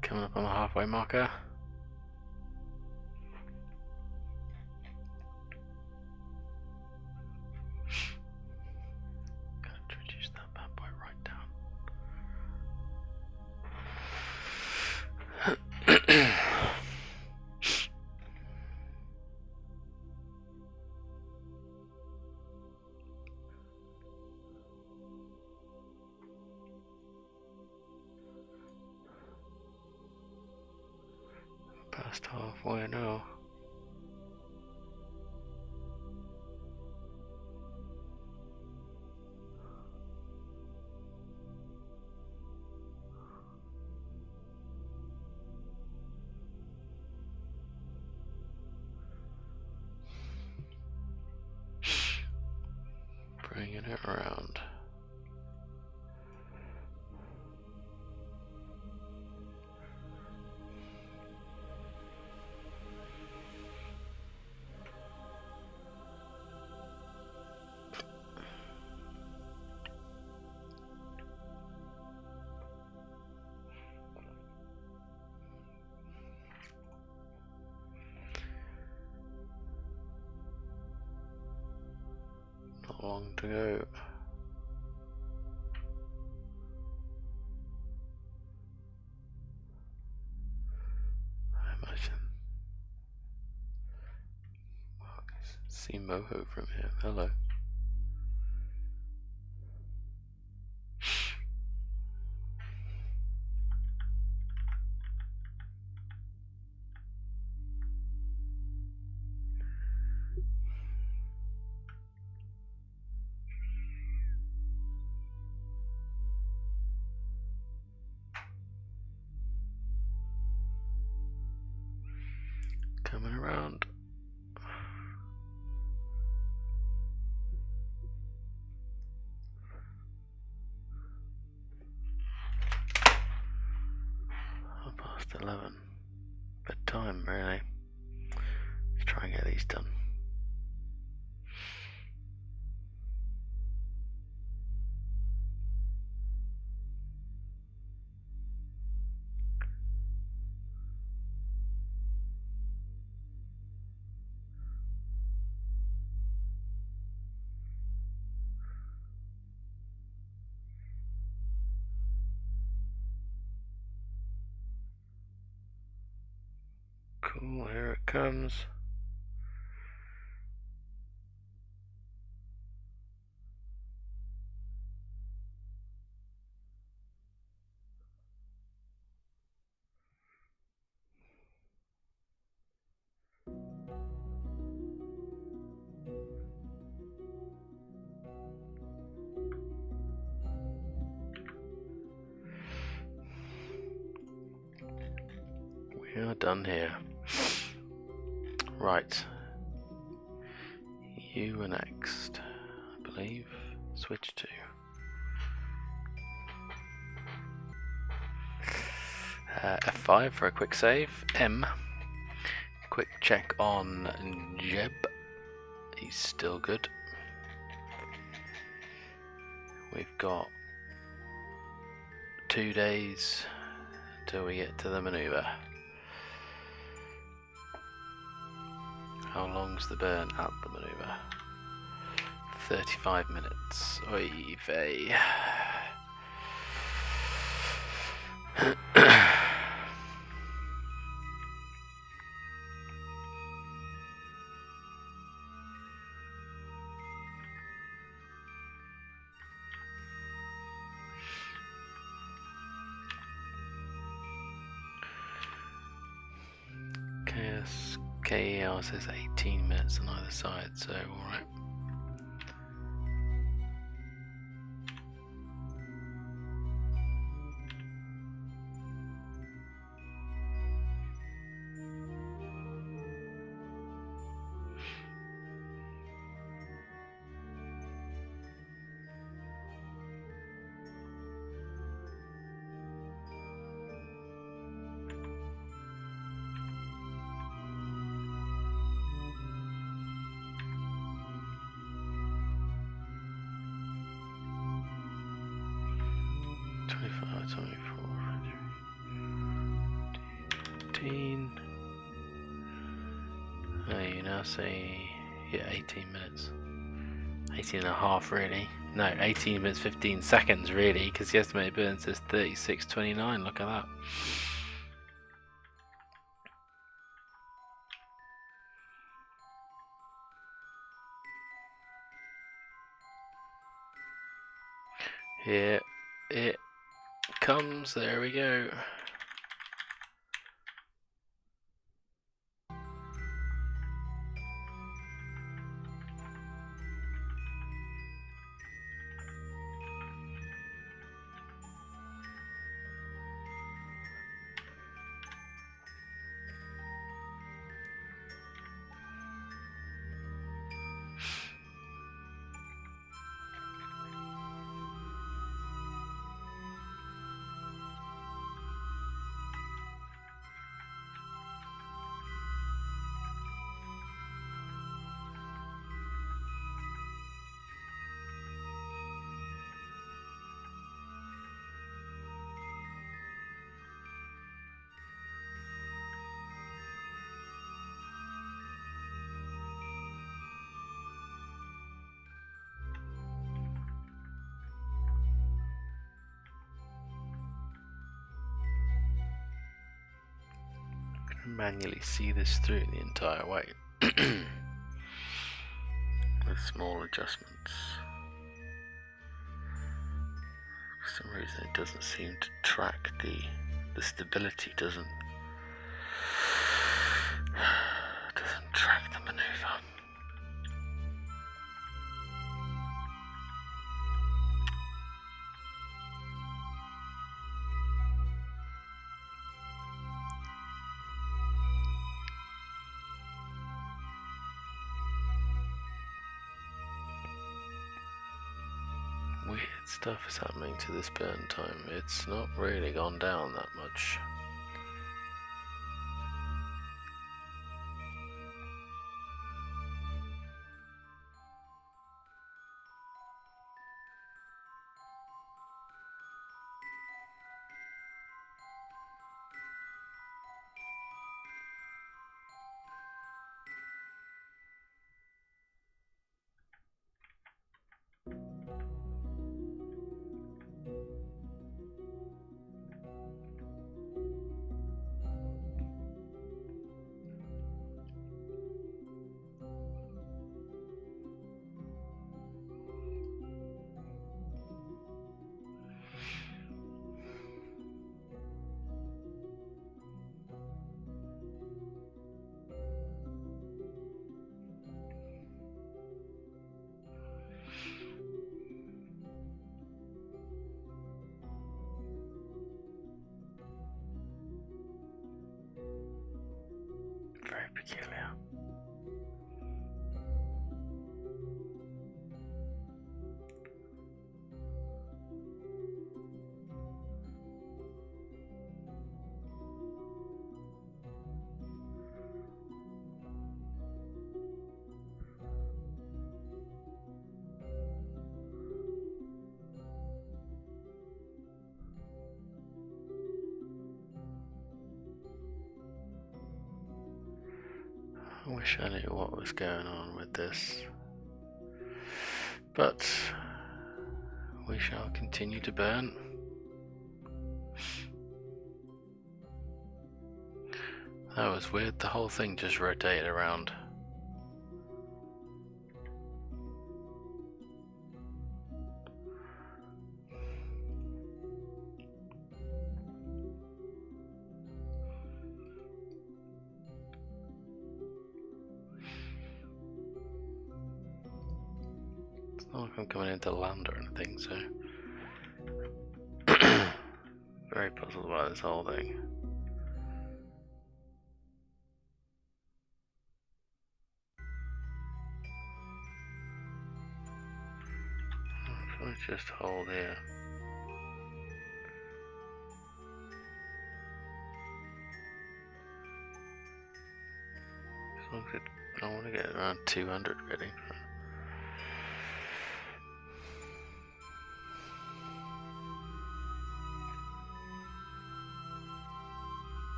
Coming up on the halfway marker. Gotta reduce that bad boy right down. Past halfway now. Bringing it around. Not long to go. I imagine. Well, I can see Moho from here. Hello. 11. Bedtime, really. Let's try and get these done. Cool, here it comes. We are done here. Right. You are next, I believe. Switch to. F5 for a quick save. M. Quick check on Jeb. He's still good. We've got 2 days till we get to the maneuver. How long's the burn at the maneuver? 35 minutes. Oy vey. KSK says 18 minutes on either side, so alright. You now say, yeah, 18 minutes. 18 and a half, really. No, 18 minutes 15 seconds, really, because the estimated burn says 36:29. Look at that. Here it comes. There we go. Manually see this through the entire way with small adjustments. For some reason it doesn't seem to track the stability doesn't track the maneuver. Weird stuff is happening to this burn time. It's not really gone down that much. Wish I knew what was going on with this. But we shall continue to burn. That was weird, the whole thing just rotated around. It's not like I'm coming into land or anything, so very puzzled by this whole thing. If I just hold here. As long as it, I want to get around 200 really.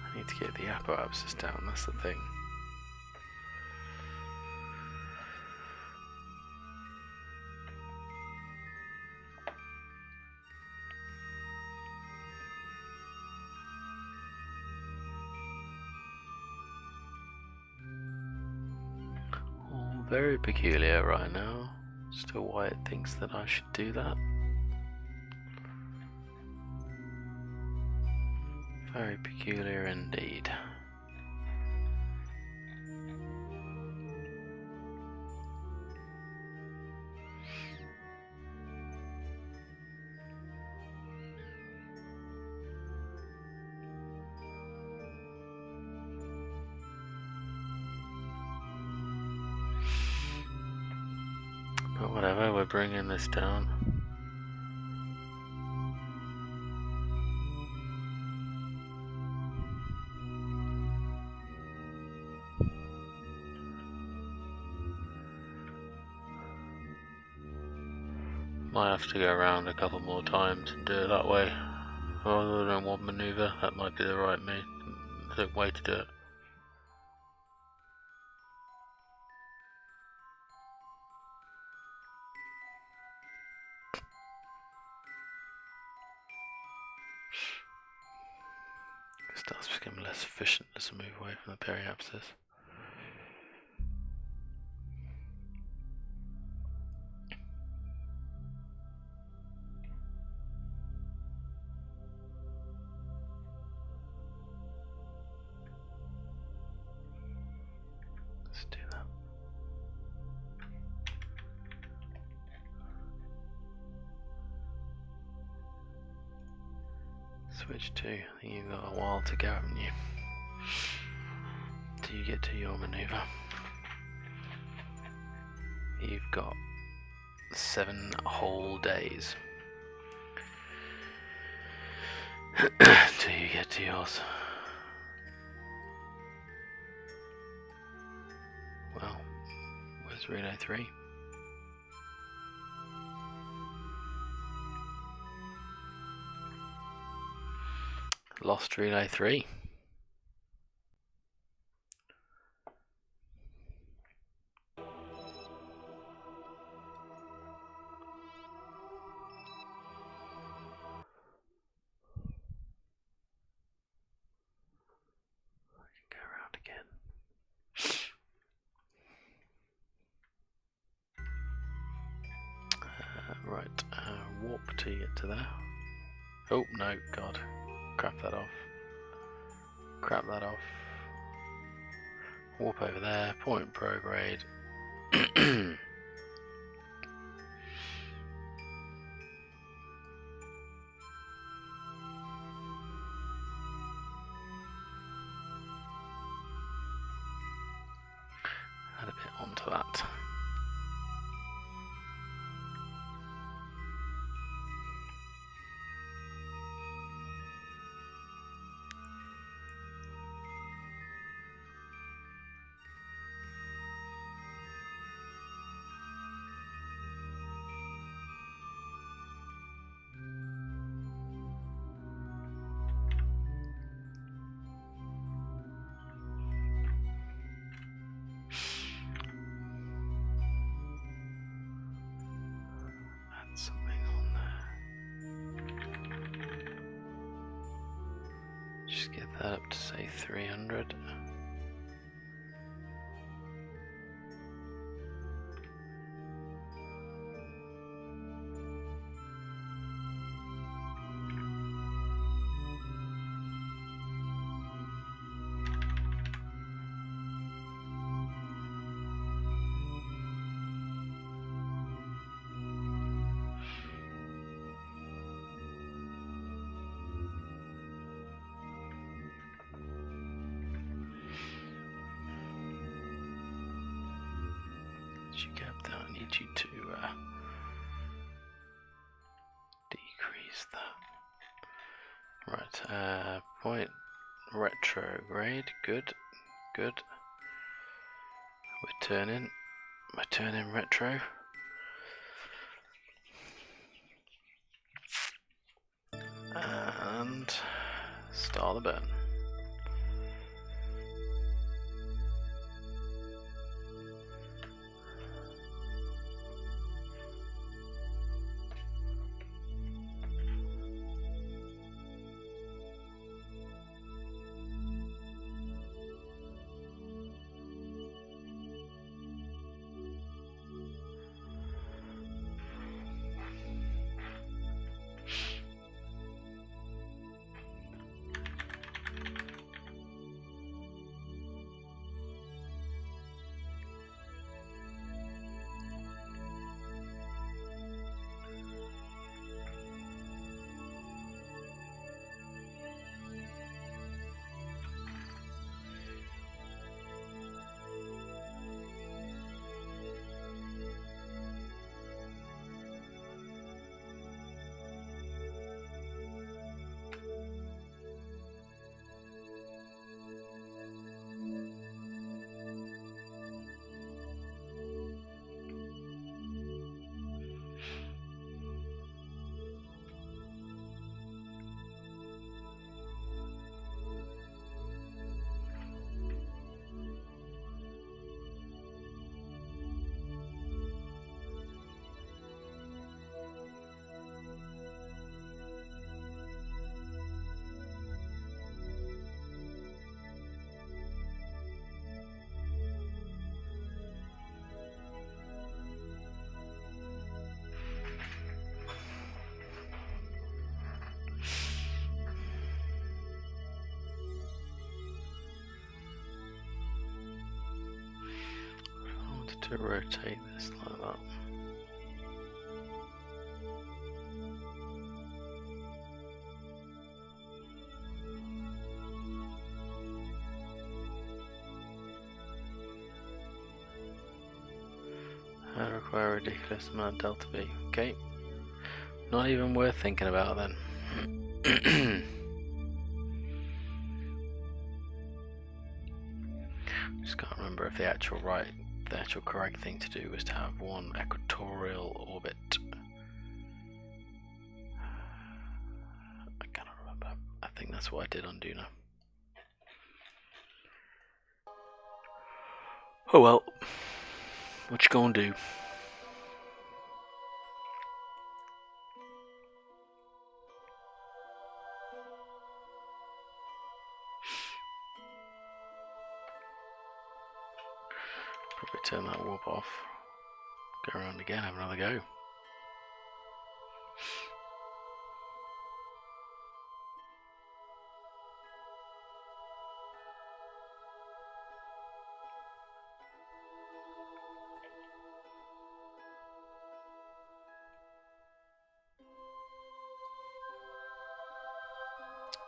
I need to get the apoapsis down, that's the thing. All very peculiar right now as to why it thinks that I should do that. Very peculiar indeed. But whatever, we're bringing this down. Might have to go around a couple more times and do it that way, rather than one maneuver. That might be the right way to do it. It starts becoming less efficient as I move away from the periapsis. Let's do that. Switch to, I think you've got a while to go, haven't you? Till you get to your maneuver. You've got 7 whole days till you get to yours. Well, where's relay 3? Lost relay 3. Go around again. Right, warp till you get to there. Oh no, God. Crap that off. Crap that off. Warp over there, point prograde. Had a bit onto that. Just get that up to say 300. As you get up there, I need you to decrease that. Right, point retrograde, good, good. We're turning retro. And start the burn. To rotate this like that. I require a ridiculous amount of delta V. Okay. Not even worth thinking about then. Just can't remember if the actual correct thing to do was to have one equatorial orbit. I cannot remember. I think that's what I did on Duna. Oh well. What you gonna do? Probably turn that warp off. Go around again, have another go.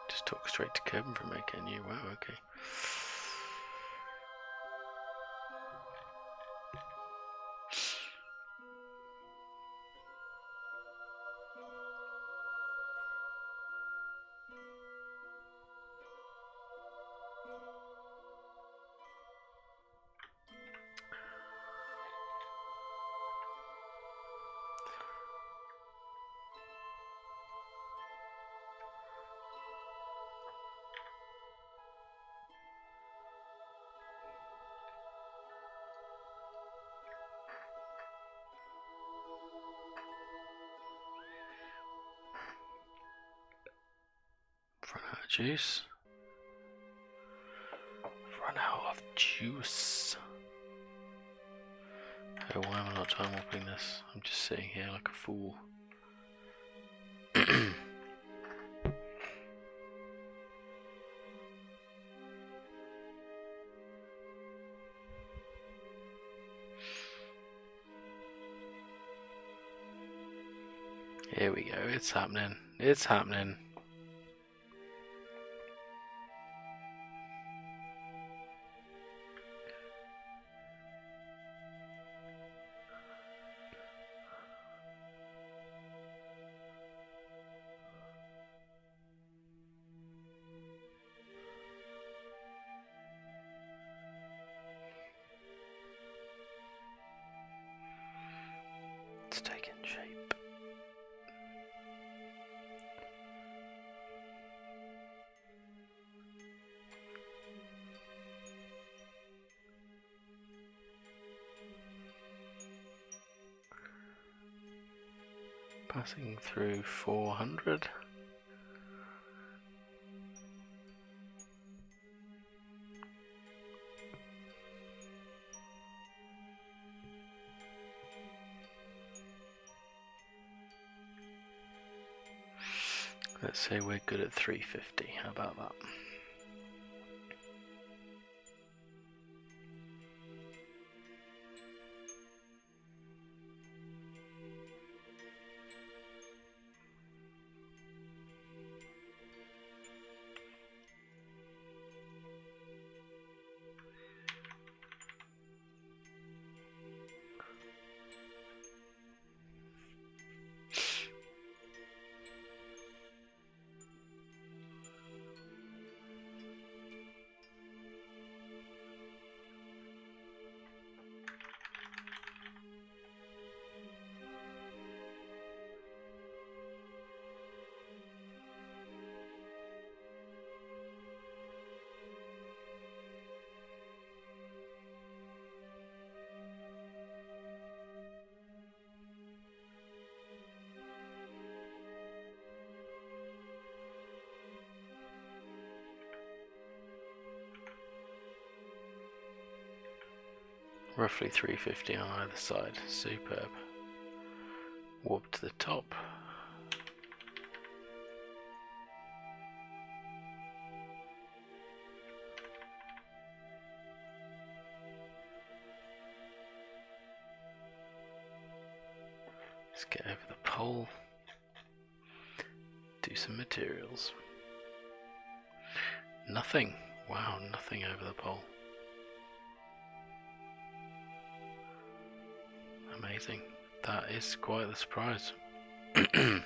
Just talk straight to Kevin from AKNU. Wow, okay. Front out of juice. juice. Oh, why am I not time warping this? I'm just sitting here like a fool. Here we go, it's happening. It's happening. It's taking shape. Passing through 400. Let's say we're good at 350. How about that? Roughly 350 on either side. Superb. Warp to the top. Let's get over the pole. Do some materials. Nothing. Wow, nothing over the pole. Amazing. That is quite the surprise. I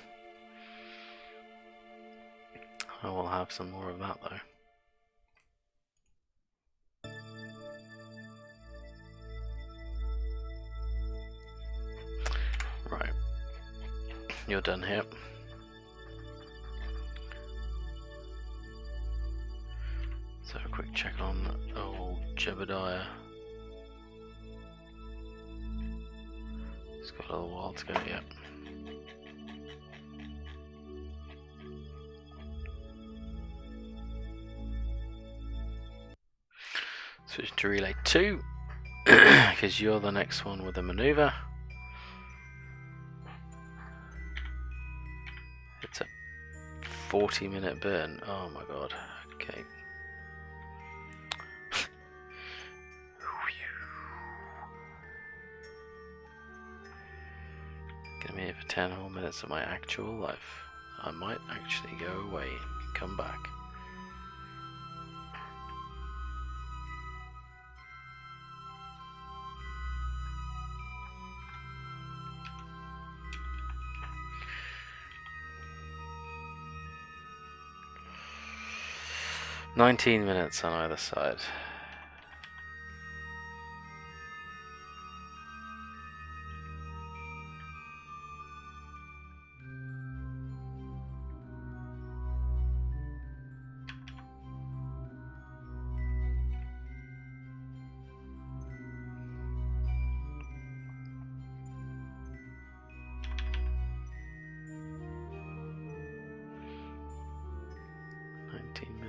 will have some more of that though. Right. You're done here. So a quick check on old Jebediah. It's got a little while to go yet. Switch to relay 2 because you're the next one with a maneuver. It's a 40-minute burn. Oh my god. Okay. Give me for 10 whole minutes of my actual life. I might actually go away and come back. "19 minutes on either side.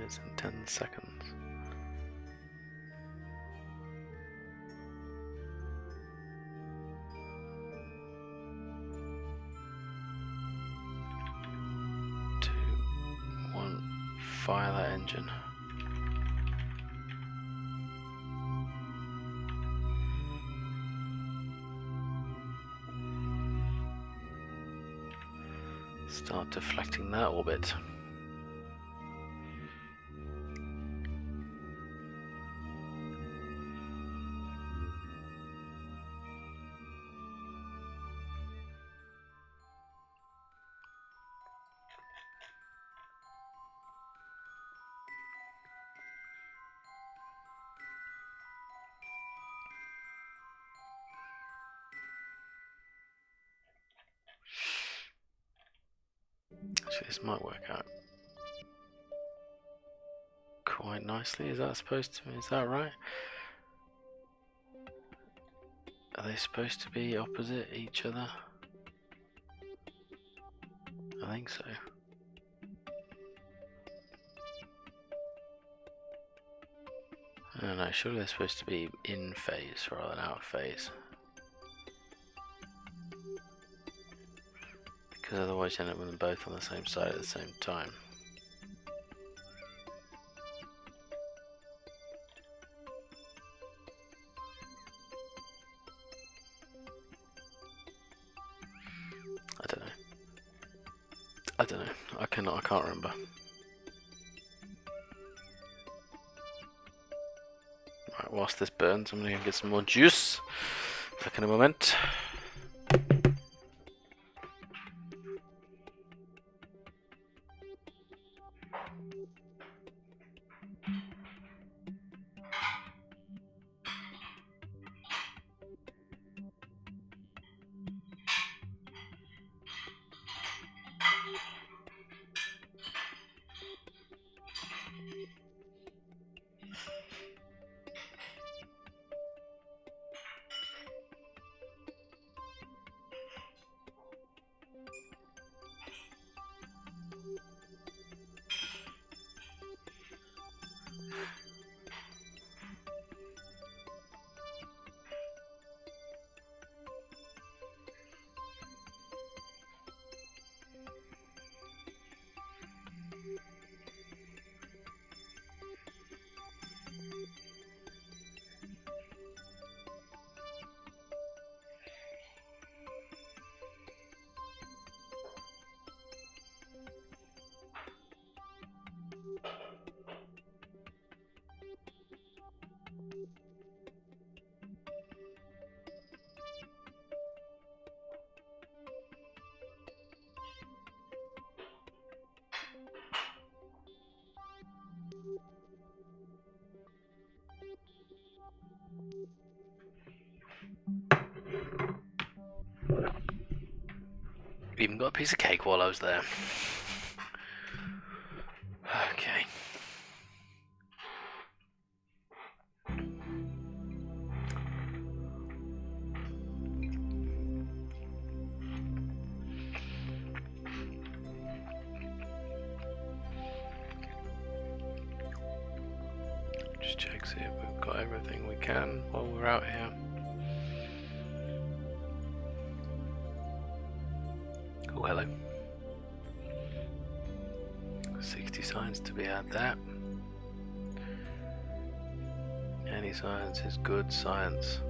And 10 seconds. fire that engine. Start deflecting that orbit. Actually, this might work out quite nicely. Is that right? Are they supposed to be opposite each other? I think so. I don't know, surely they're supposed to be in phase rather than out of phase. Because otherwise you end up with them both on the same side at the same time. I don't know. I can't remember. Right, whilst this burns, I'm going to go get some more juice. Back in a moment. Even got a piece of cake while I was there. Okay. Just check, see if we've got everything we can while we're out here. Oh, hello. 60 signs to be had there. Any science is good science.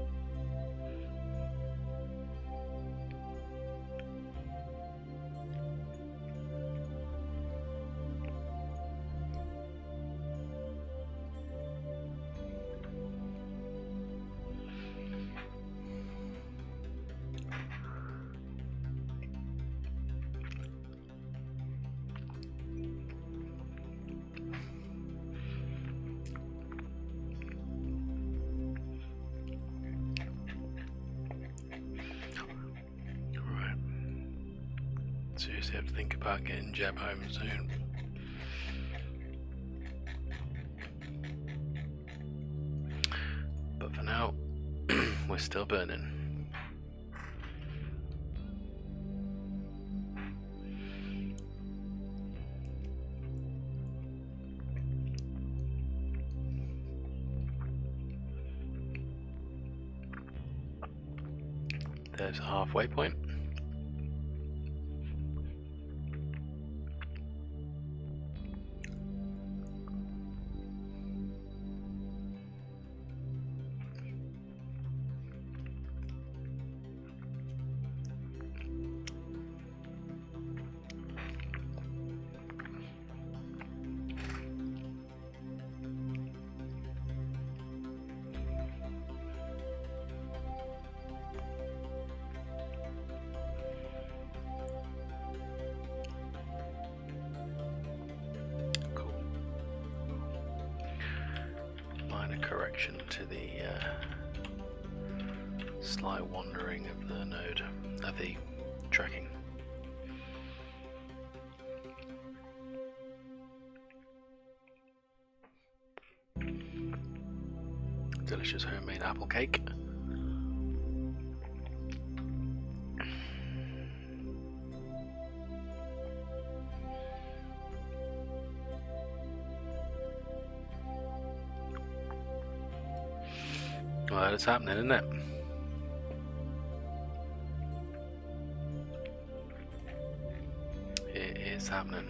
Seriously have to think about getting Jeb home soon. But for now, we're still burning. There's a halfway point. correction to the slight wandering of the node, of the tracking. Delicious homemade apple cake. Well, it's happening, isn't it? It is happening.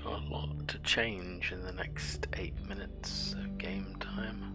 Got a lot to change in the next 8 minutes of game time.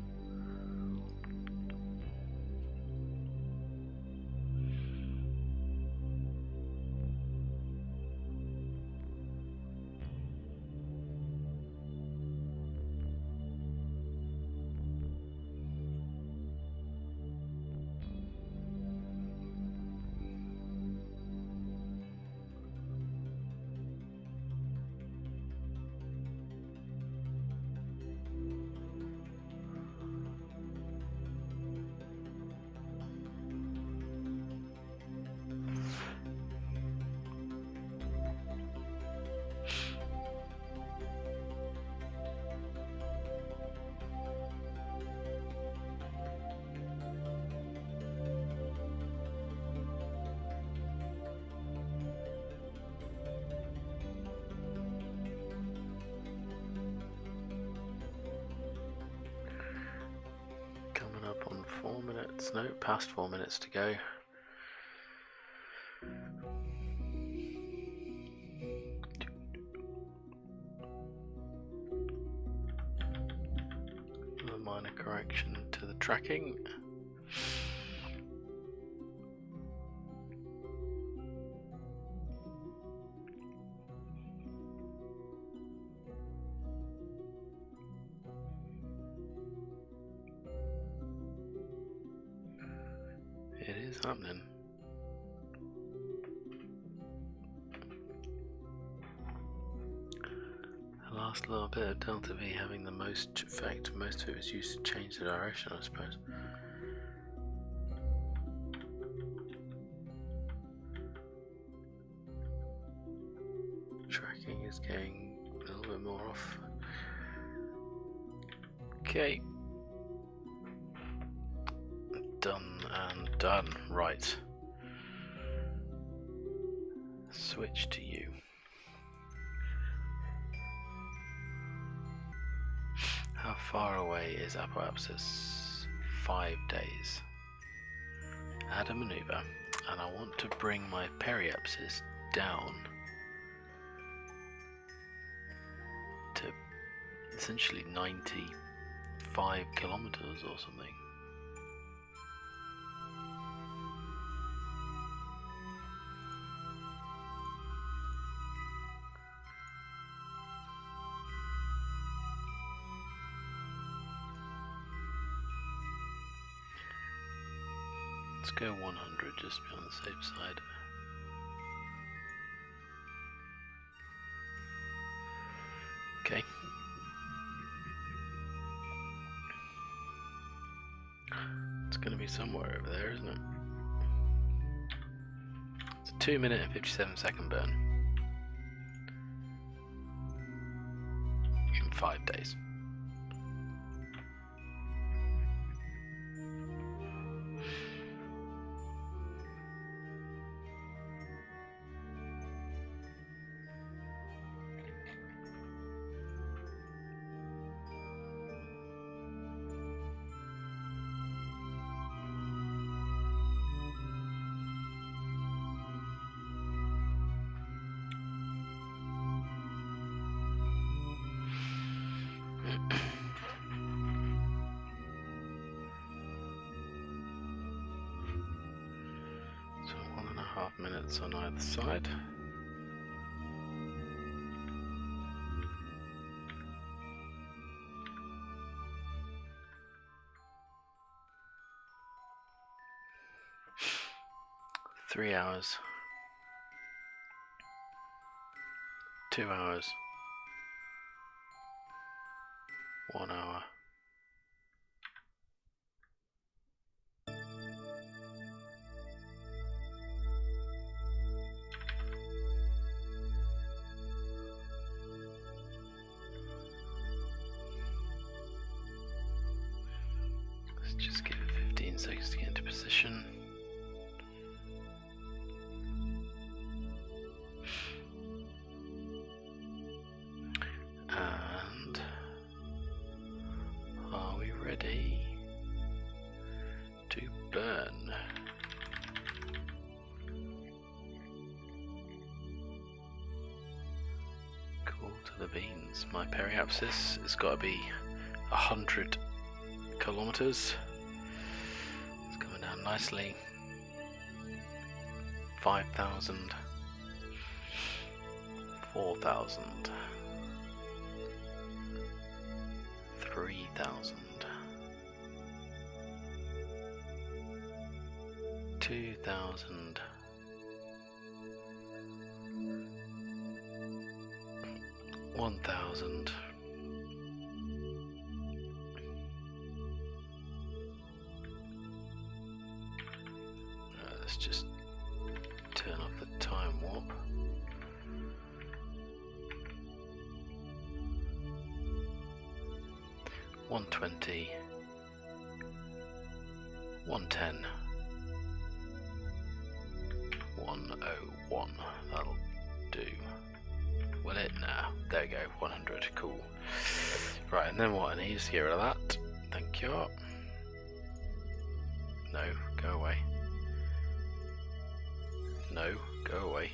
Coming up on 4 minutes, no, past 4 minutes to go. A minor correction to the tracking. It is happening. The last little bit of delta V having the most effect. Most of it was used to change the direction, I suppose. Tracking is getting a little bit more off. Okay. Done and done. Right. Switch to you. How far away is apoapsis? 5 days. Add a maneuver, and I want to bring my periapsis down to essentially 95 kilometers or something. Let's go 100 just to be on the safe side. Okay. It's going to be somewhere over there, isn't it? It's a 2 minute and 57-second burn. In 5 days. beans on either side. Three hours, 2 hours, 1 hour. Let's just give it 15 seconds to get into position. And are we ready to burn? Cool to the beans. My periapsis has got to be 100 kilometers. It's coming down nicely. 5,000, 4,000, 3,000, 2,000, 1,000. Let's just turn off the time warp. $120, $110, $101. That'll do. Will it? Nah. There we go. 100. Cool. Right, and then what I need is to get rid of that. Thank you. No, go away. No, go away.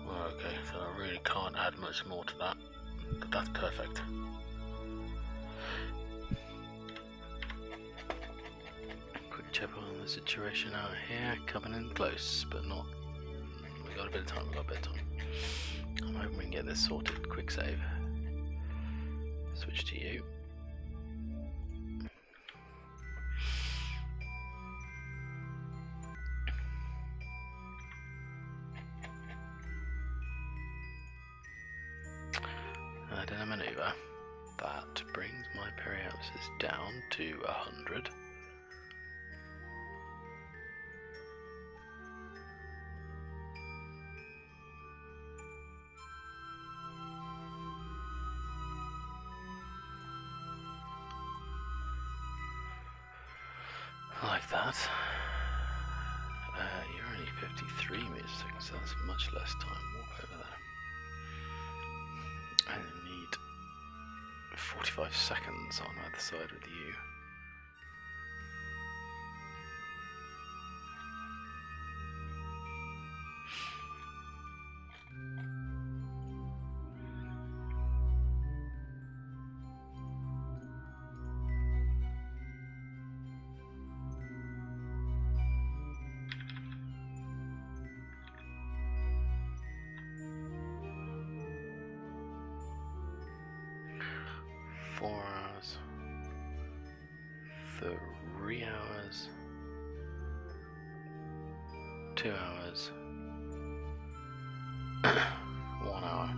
Well, okay, so I really can't add much more to that, but that's perfect. Quick check on the situation out here, coming in close, but not. We got a bit of time, I'm hoping we can get this sorted. Quick save. Switch to you. And in a maneuver, that brings my periapsis down to 100. Like that. You're only 53 meters a second, so that's much less time. Walk over there. I need 45 seconds on either side with you. Hours, 3 hours, 2 hours, 1 hour.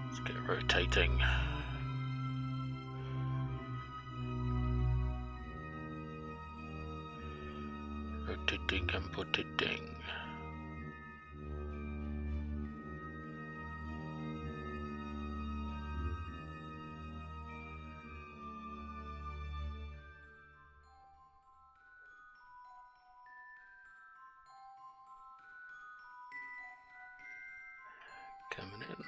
Let's get rotating. Rotating and rotating. Coming in,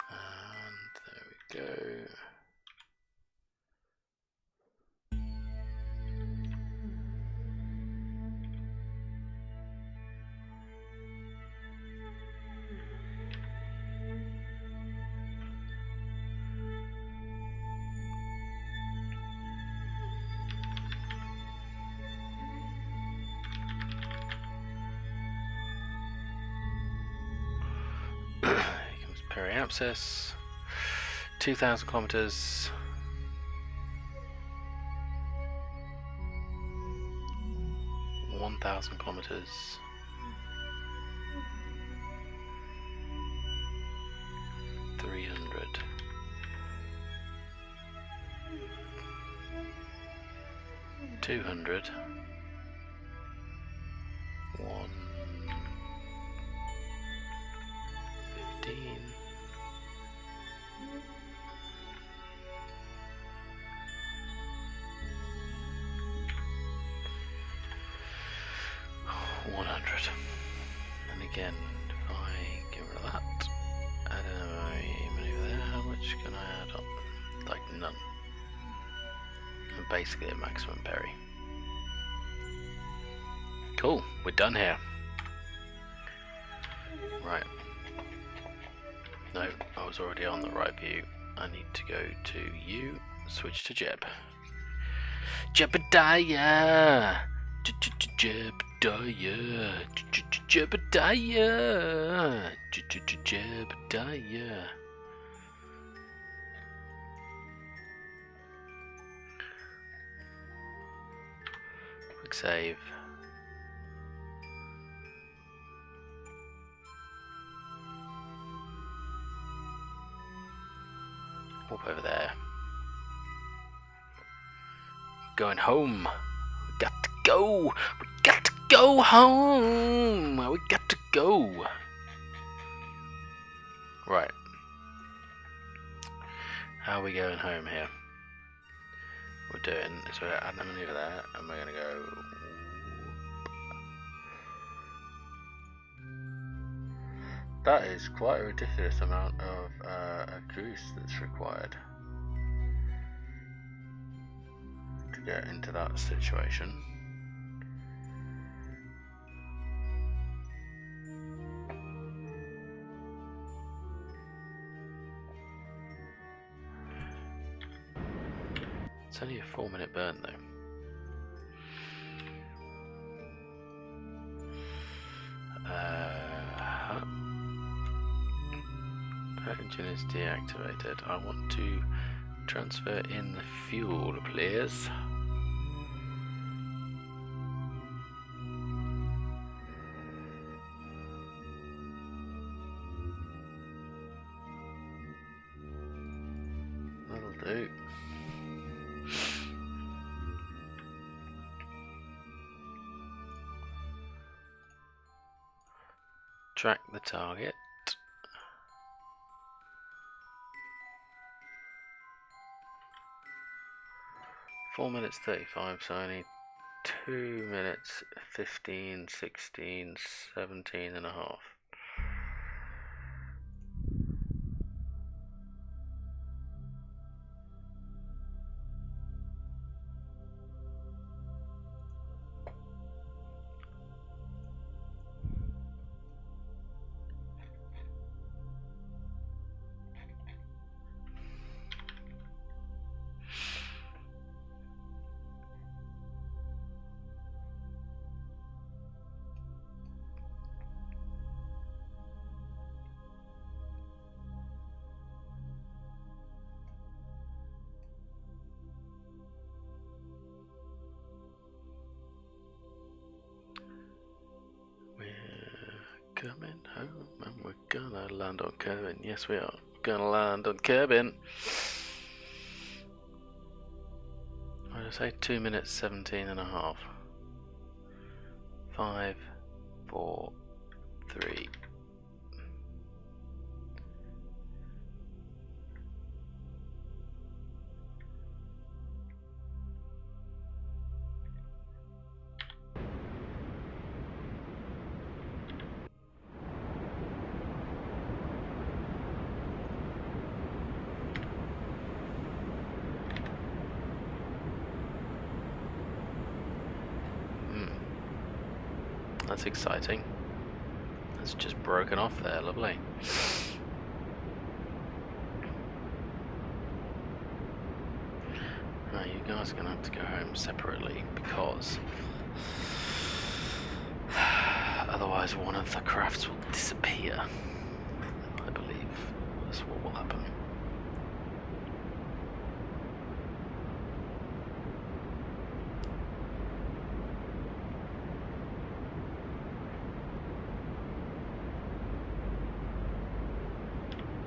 and there we go. access. 2,000 kilometers. 1,000 kilometers. 300. 200. 115. 100. And again, if I get rid of that, add a maneuver there, how much can I add on? Like none. And basically a maximum parry. Cool, we're done here. Right. No, I was already on the right view. I need to go to U, switch to Jeb. Jebediah! Jebediah! Jebediah! Jebediah! Quick save. Up over there. Going home. We got to go. We got to go home. We got to go. Right. How are we going home here? We're doing is we're adding a maneuver there, and we're gonna go. That is quite a ridiculous amount of juice that's required to get into that situation. It's only a 4-minute burn though. Engine is deactivated. I want to transfer in the fuel, please. That'll do. Track the target. Four minutes 35, so I need 2 minutes 15, 16, 17 and a half. Coming home and we're gonna land on Kerbin. Yes, we are gonna land on Kerbin. I just say 2 minutes 17 and a half. 5, 4, 3. That's exciting. That's just broken off there, lovely. Right, you guys are going to have to go home separately because otherwise one of the crafts will disappear, I believe. us what will happen.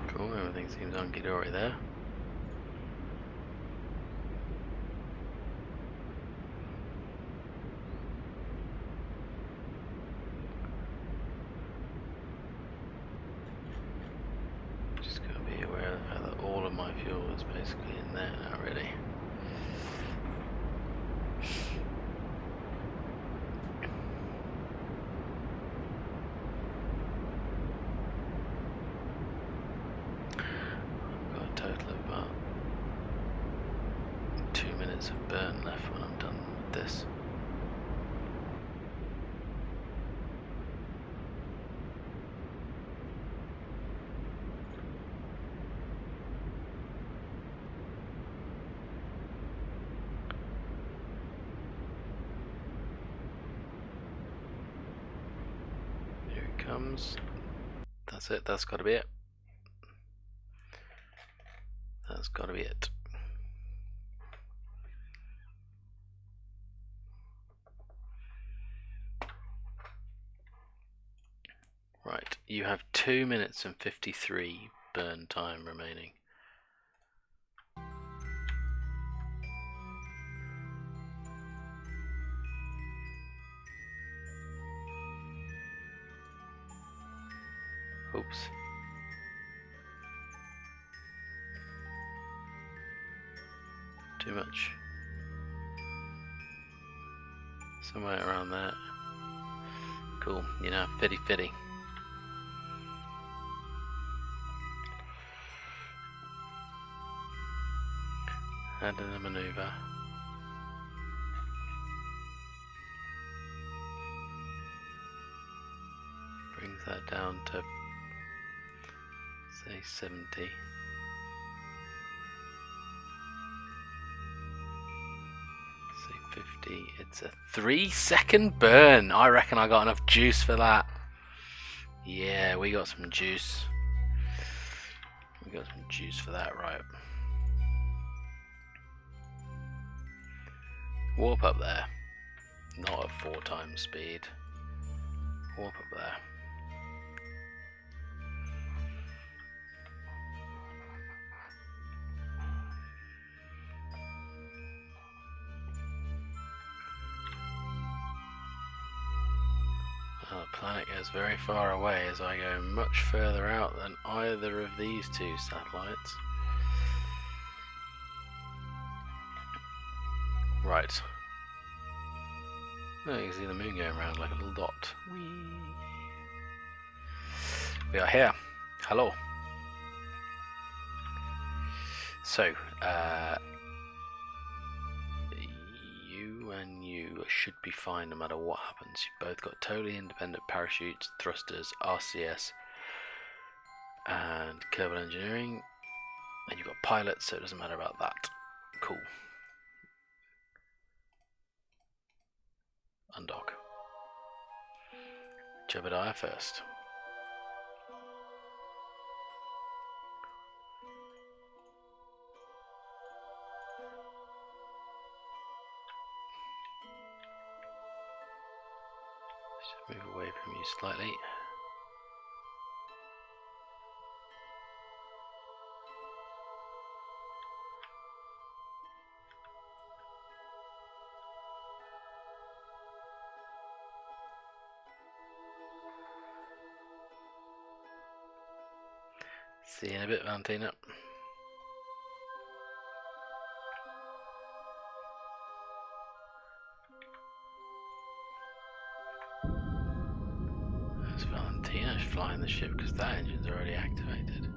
Cool, everything seems hunky-dory there. Just gotta be aware of the fact that all of my fuel is basically in there now, really. I've got a total of about 2 minutes of burn left when I'm done with this. Here it comes. That's it, that's gotta be it. That's gotta be it. Right, you have 2 minutes and 53 burn time remaining. Oops. Too much. Somewhere around there. Cool, you know, fitty. Add in a maneuver. Brings that down to, say, 70. Say 50. It's a 3-second burn. I reckon I got enough juice for that. Yeah, we got some juice. We got some juice for that, right? Warp up there. Not at 4 times speed. Warp up there. Oh, the planet goes very far away as I go much further out than either of these 2 satellites. Right. Oh, you can see the moon going around like a little dot. Whee. We are here. Hello. So, you and you should be fine no matter what happens. You've both got totally independent parachutes, thrusters, RCS, and Kerbal Engineering. And you've got pilots, so it doesn't matter about that. Cool. Undock. Jebediah first. Just move away from you slightly. See you in a bit, Valentina. There's Valentina flying the ship because that engine's already activated.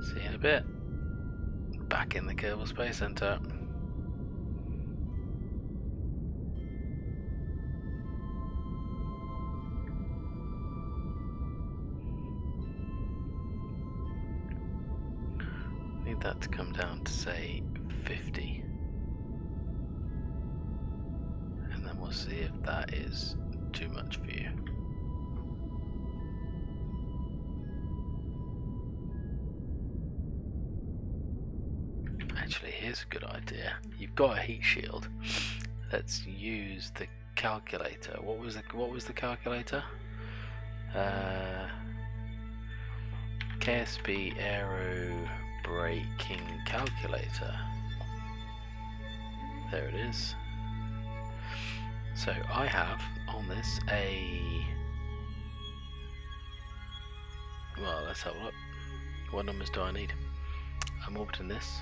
See you in a bit. Back in the Kerbal Space Center. Need that to come down to say 50. And then we'll see if that is too much for you. Actually, here's a good idea. You've got a heat shield. Let's use the calculator. What was the calculator? KSP aero braking calculator. There it is. So I have on this well, let's have a look. What numbers do I need? I'm orbiting this.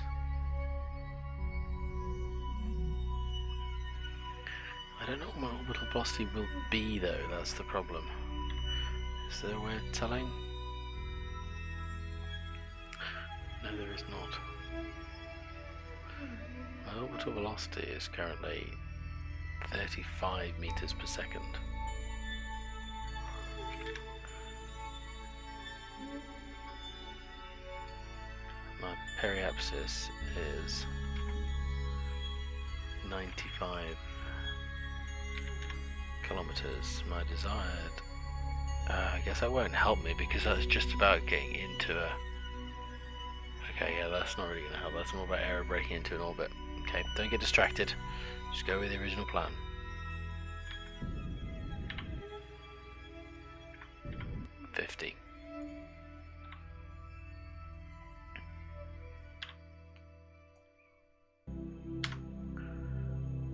I don't know what my orbital velocity will be though, that's the problem. Is there a way of telling? No, there is not. My orbital velocity is currently 35 meters per second. My periapsis is 95 kilometers. My desired, I guess that won't help me because that's just about getting into a. Okay, yeah, that's not really going to help. That's more about aero braking into an orbit. Okay, don't get distracted. Just go with the original plan.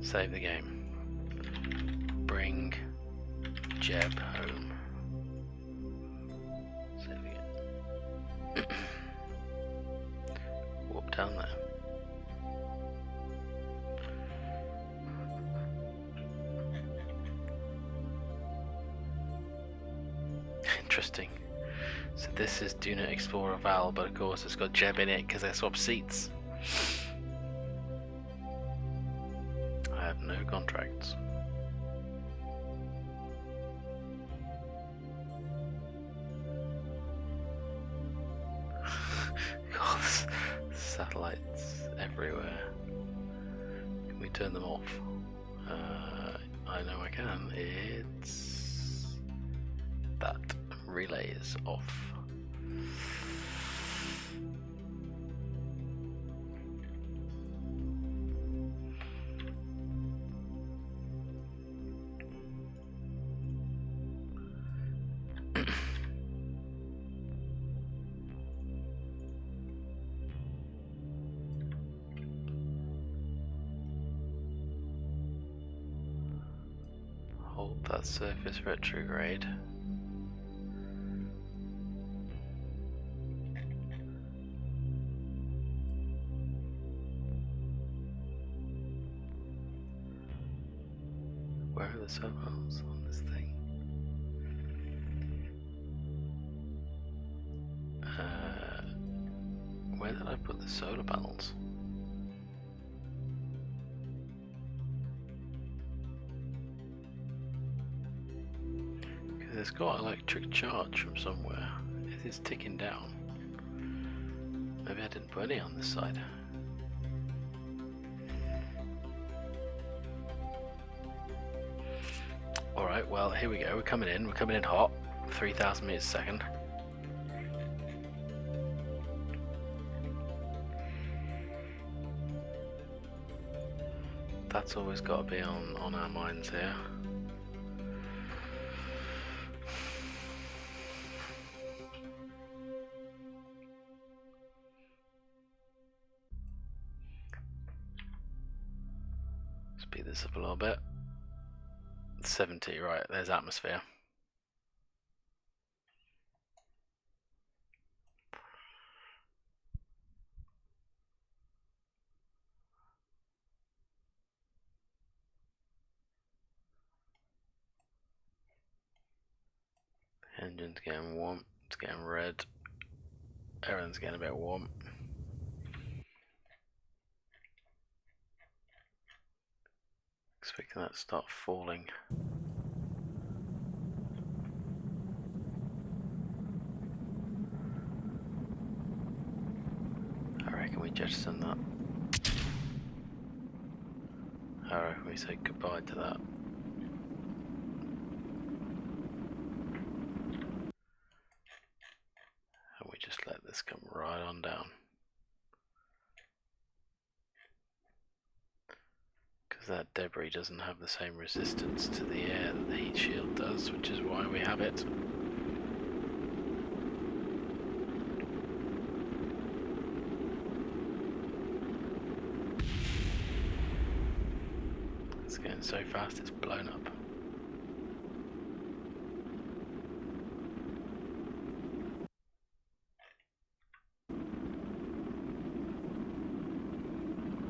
Save the game. Bring Jeb home. Save the game. Warp down there. Interesting. So this is Do Not Explore a Val, but of course it's got Jeb in it because they swapped seats. I have no contracts. God, satellites everywhere. Can we turn them off? I know I can. It's that relay is off. Hold that surface retrograde. Where are the solar panels on this thing? Where did I put the solar panels? Because it's got electric charge from somewhere. It is ticking down. Maybe I didn't put any on this side. Alright, well, here we go. We're coming in hot. 3,000 meters a second. That's always got to be on our minds here. Speed this up a little bit. 70, right, there's atmosphere. Engine's getting warm, it's getting red. Everything's getting a bit warm. Expecting that to start falling. I reckon we jettison that. I reckon we say goodbye to that. And we just let this come right on down. Because that debris doesn't have the same resistance to the air that the heat shield does, which is why we have it. It's going so fast it's blown up.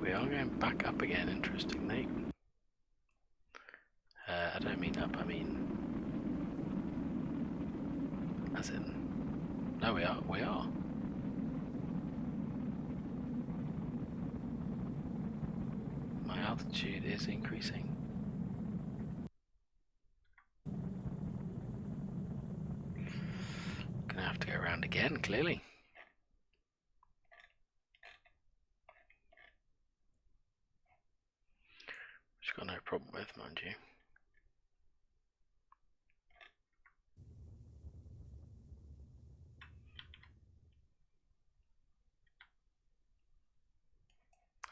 We are going back up again, interestingly. I don't mean up, I mean... as in... No, we are. My altitude is increasing. Gonna have to go around again, clearly. Which I've got no problem with, mind you.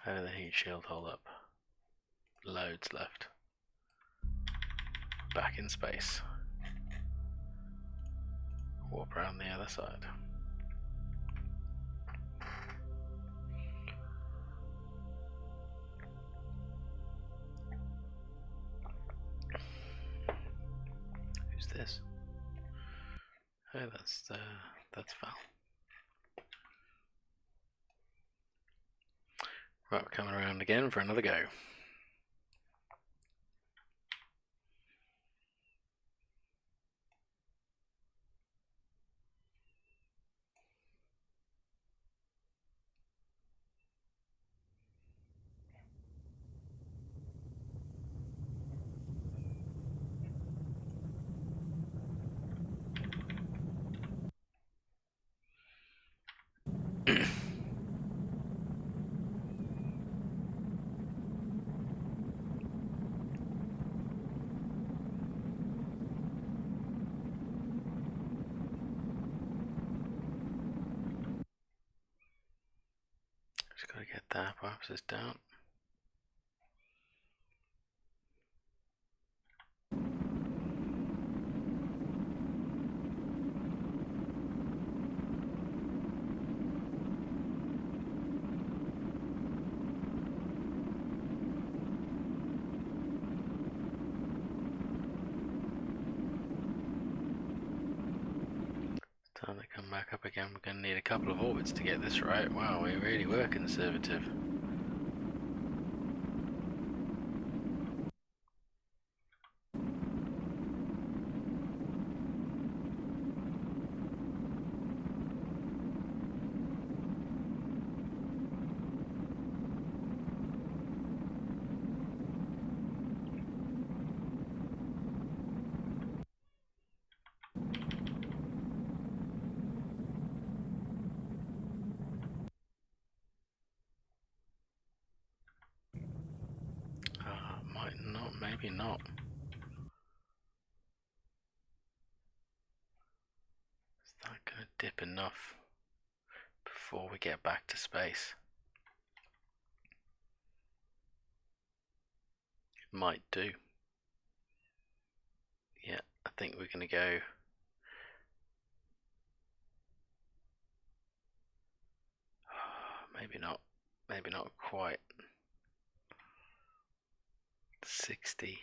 How did the heat shield hold up? Loads left. Back in space. Warp around the other side. Who's this? Oh, that's Val. Right, we're coming around again for another go. Just gotta get the hypothesis down. Time to come back up again. We're going to need a couple of orbits to get this right. Wow, we really were conservative. Might not, maybe not. Is that going to dip enough before we get back to space? It might do. Yeah, I think we're going to go... maybe not quite. 60.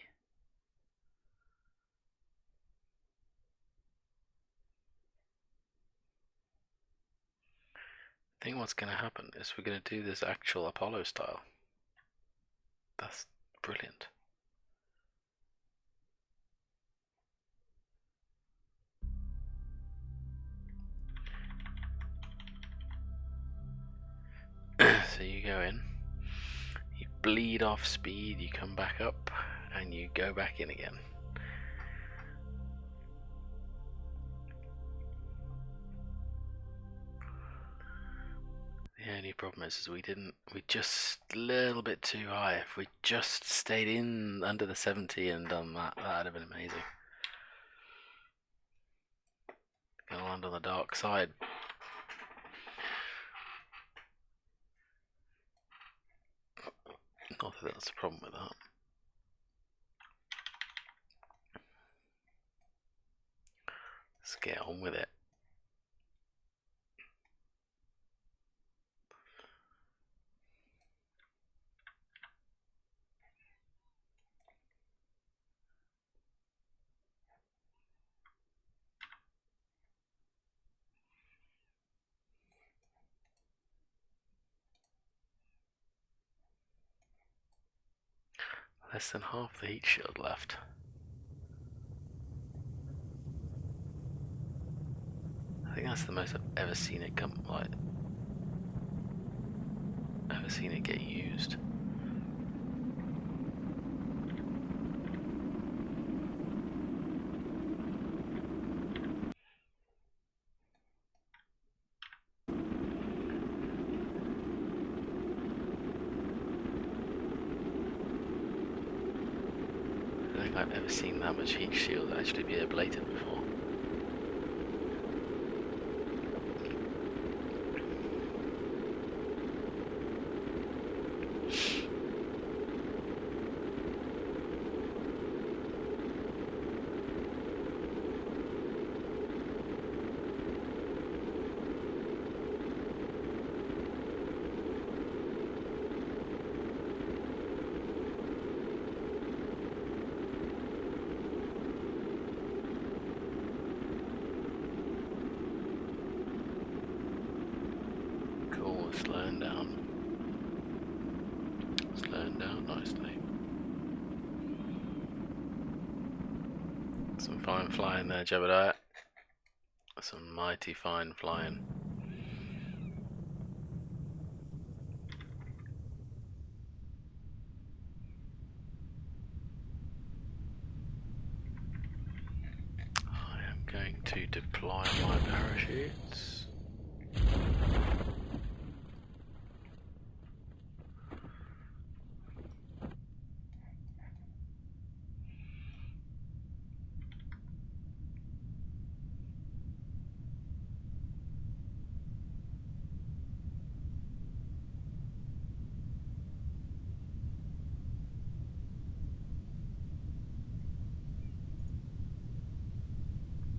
I think what's going to happen is we're going to do this actual Apollo style. That's brilliant. So you go in, you bleed off speed, you come back up, and you go back in again. The only problem is we just a little bit too high. If we just stayed in under the 70 and done that, that'd have been amazing. Gonna land on the dark side. Not that that's a problem with that. Let's get on with it. Less than half the heat shield left. I think that's the most I've ever seen it come, like, ever seen it get used. I don't think I've ever seen that much heat shield actually be ablated before. Slowing down. Slowing down nicely. Some fine flying there, Jebediah. Some mighty fine flying. I am going to deploy my parachutes.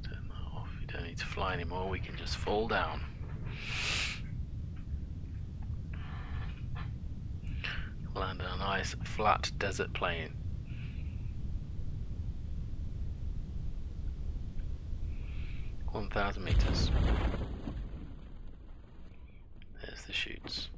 Turn that off. You don't need to fly anymore. We can just fall down. Land on a nice flat desert plain. (1,000 meters). There's the chutes.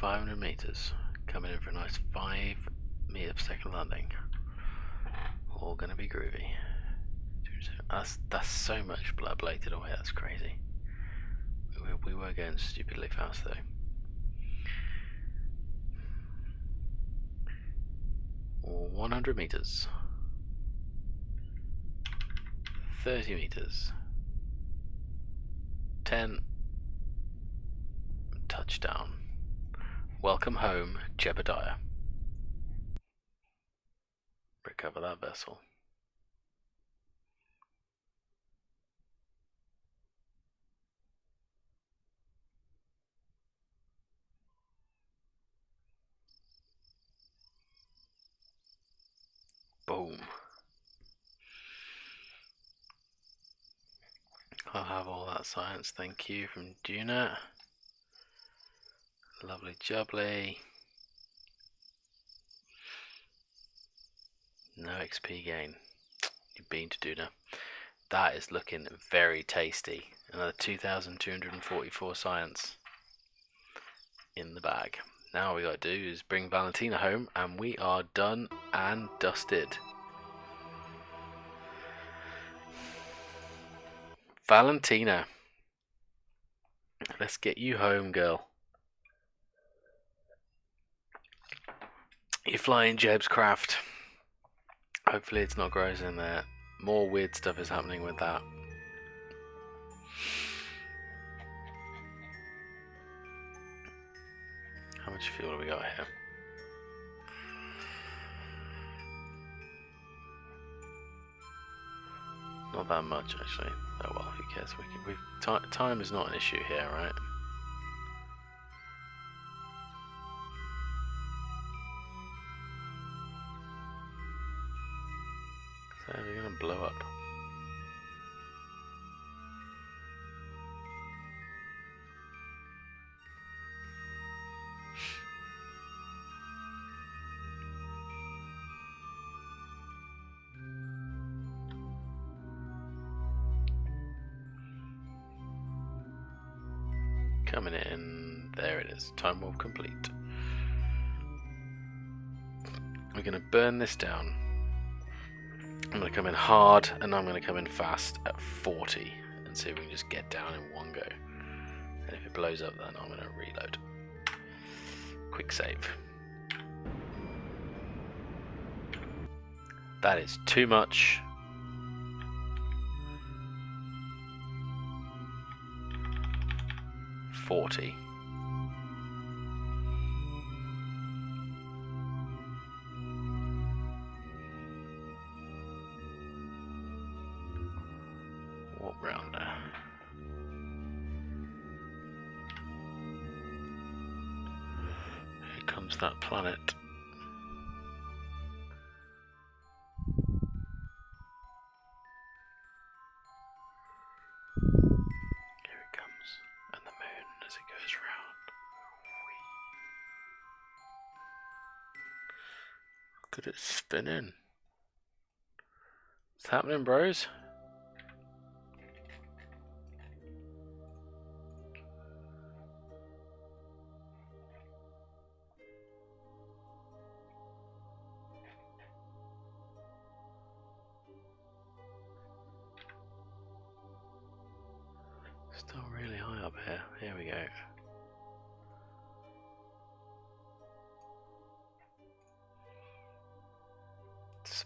(500 meters). Coming in for a nice 5 meter per second landing. All gonna be groovy. That's so much blood bladed away. That's crazy. We were going stupidly fast though. 100 meters. 30 meters. 10. Touchdown. Welcome home, Jebediah. Recover that vessel. Boom. I'll have all that science, thank you, from Duna. Lovely jubbly. No XP gain. You've been to Duna. That is looking very tasty. Another 2,244 science in the bag. Now all we gotta do is bring Valentina home and we are done and dusted. Valentina, let's get you home, girl. You're flying Jeb's craft. Hopefully it's not gross in there. More weird stuff is happening with that. How much fuel have we got here? Not that much actually. Oh well, who cares? Time is not an issue here, right? So we're gonna blow up. Coming in, there it is. Time warp complete. We're going to burn this down. I'm going to come in hard and I'm going to come in fast at 40 and see if we can just get down in one go. And if it blows up, then I'm going to reload. Quick save. That is too much. What round there? Here comes that planet. Look at it spinning. What's happening, bros? Still really high up here. Here we go.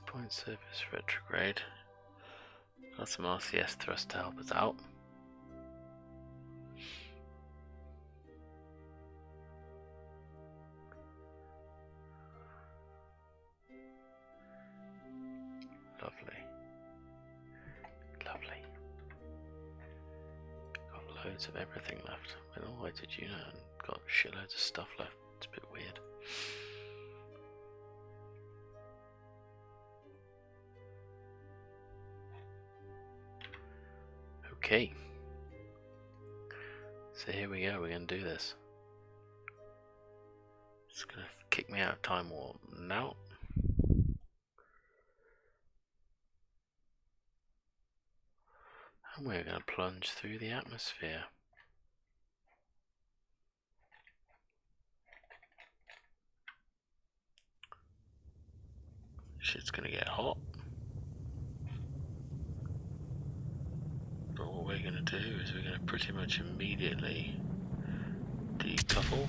Point surface retrograde. Got some RCS thrust to help us out. Lovely. Lovely. Got loads of everything left. Went all the way to Juno and got shitloads of stuff left. It's a bit weird. Okay, so here we go, we're going to do this. It's going to kick me out of time warp now. And we're going to plunge through the atmosphere. Shit's going to get hot. But what we're going to do is we're going to pretty much immediately decouple.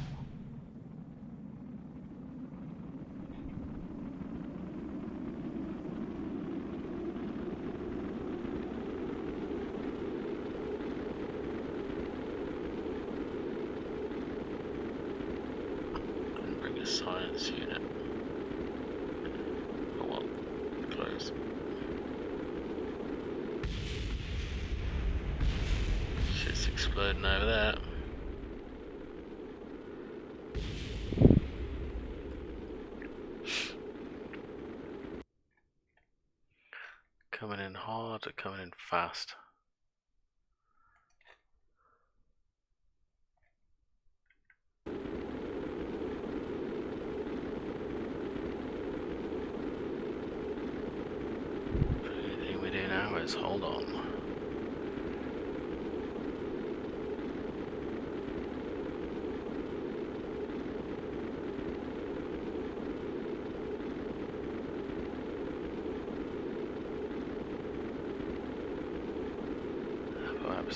And bring a science unit. Oh well, close. Shit's exploding over there. Coming in hard or coming in fast? Everything we do now is hold on.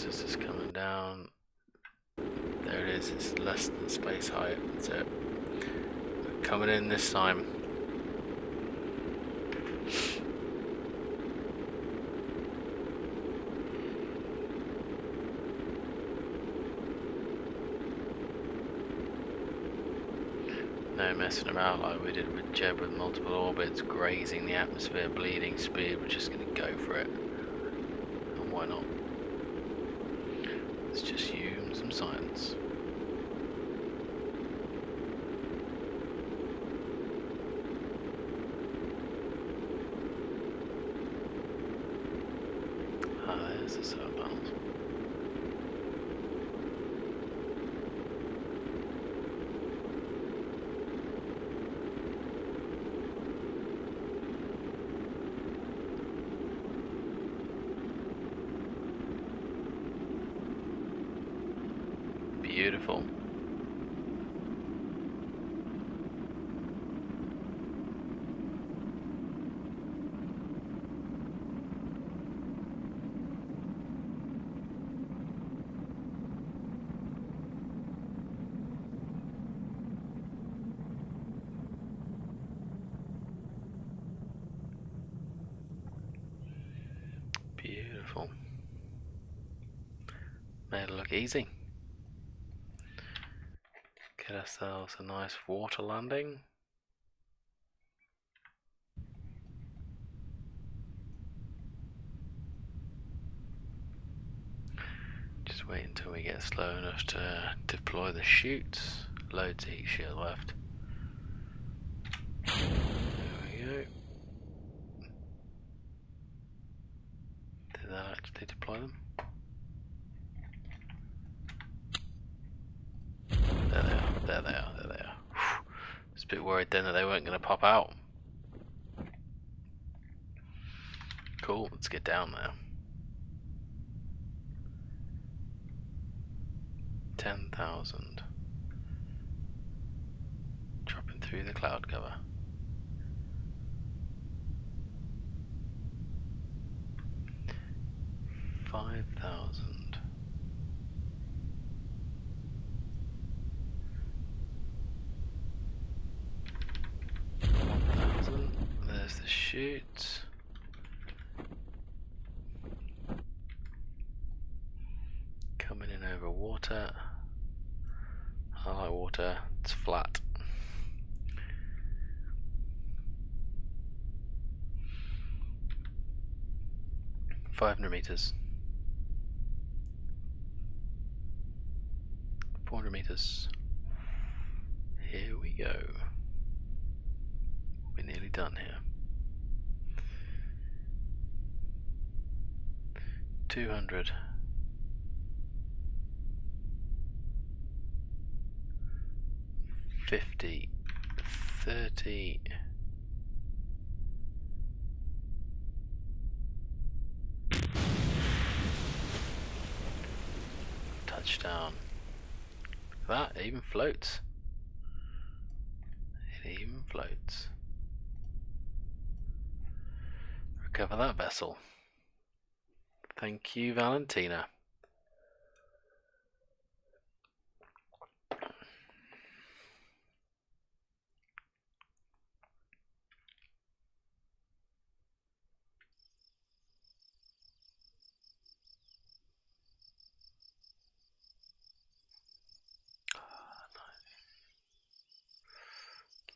This is coming down. There it is, it's less than space height. That's it. Coming in this time. No messing about like we did with Jeb with multiple orbits, grazing the atmosphere, bleeding speed. We're just going to go for it. There's the solar panels. Beautiful. Beautiful. Made it look easy. Get ourselves a nice water landing. Just wait until we get slow enough to deploy the chutes. Loads of heat shield left. There we go. Did that actually deploy them? There they are, there they are, there they are. I was a bit worried then that they weren't going to pop out. Cool, let's get down there. 10,000. Dropping through the cloud cover. 5,000. 1,000. There's the chute. Coming in over water. I like water, it's flat. $500 meters. 400 meters. Here we go. We're nearly done here. 200. 50. 30. Touchdown. That even floats. It even floats. Recover that vessel. Thank you, Valentina.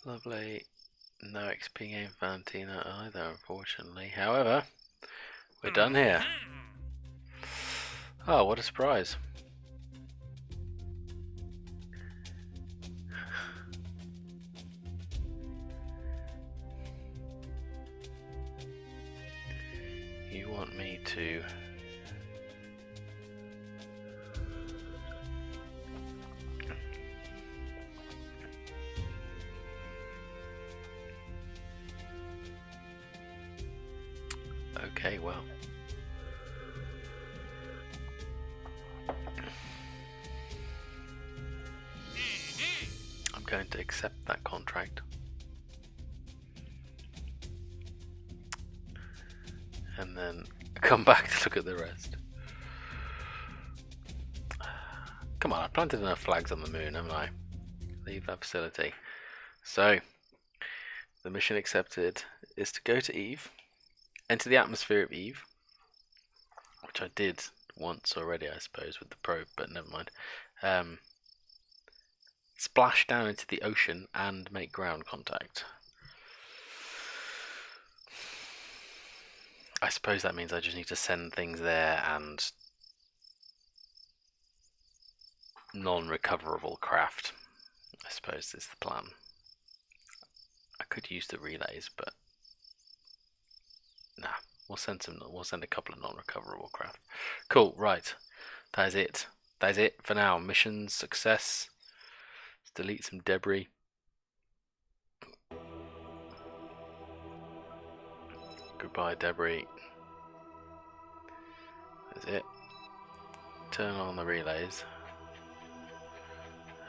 Lovely. No XP game for Valentina either, unfortunately. However, we're done here. Oh, what a surprise. You want me to... Okay, well. I'm going to accept that contract. And then come back to look at the rest. Come on, I planted enough flags on the moon, haven't I? Leave that facility. So, the mission accepted is to go to Eve, enter the atmosphere of Eve, which I did once already, I suppose, with the probe, but never mind. Splash down into the ocean and make ground contact. I suppose that means I just need to send things there and non-recoverable craft, I suppose is the plan. I could use the relays, but nah, We'll send some. We'll send a couple of non-recoverable craft. Cool. Right. That is it. That is it for now. Mission success. Let's delete some debris. Goodbye, debris. That's it. Turn on the relays.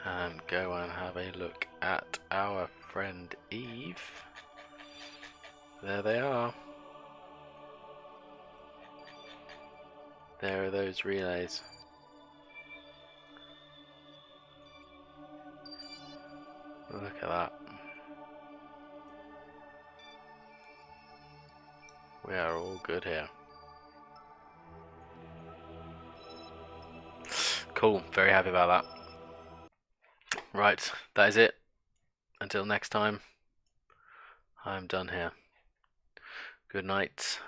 And go and have a look at our friend Eve. There they are. There are those relays. Look at that. We are all good here. Cool, very happy about that. Right, that is it. Until next time, I'm done here. Good night.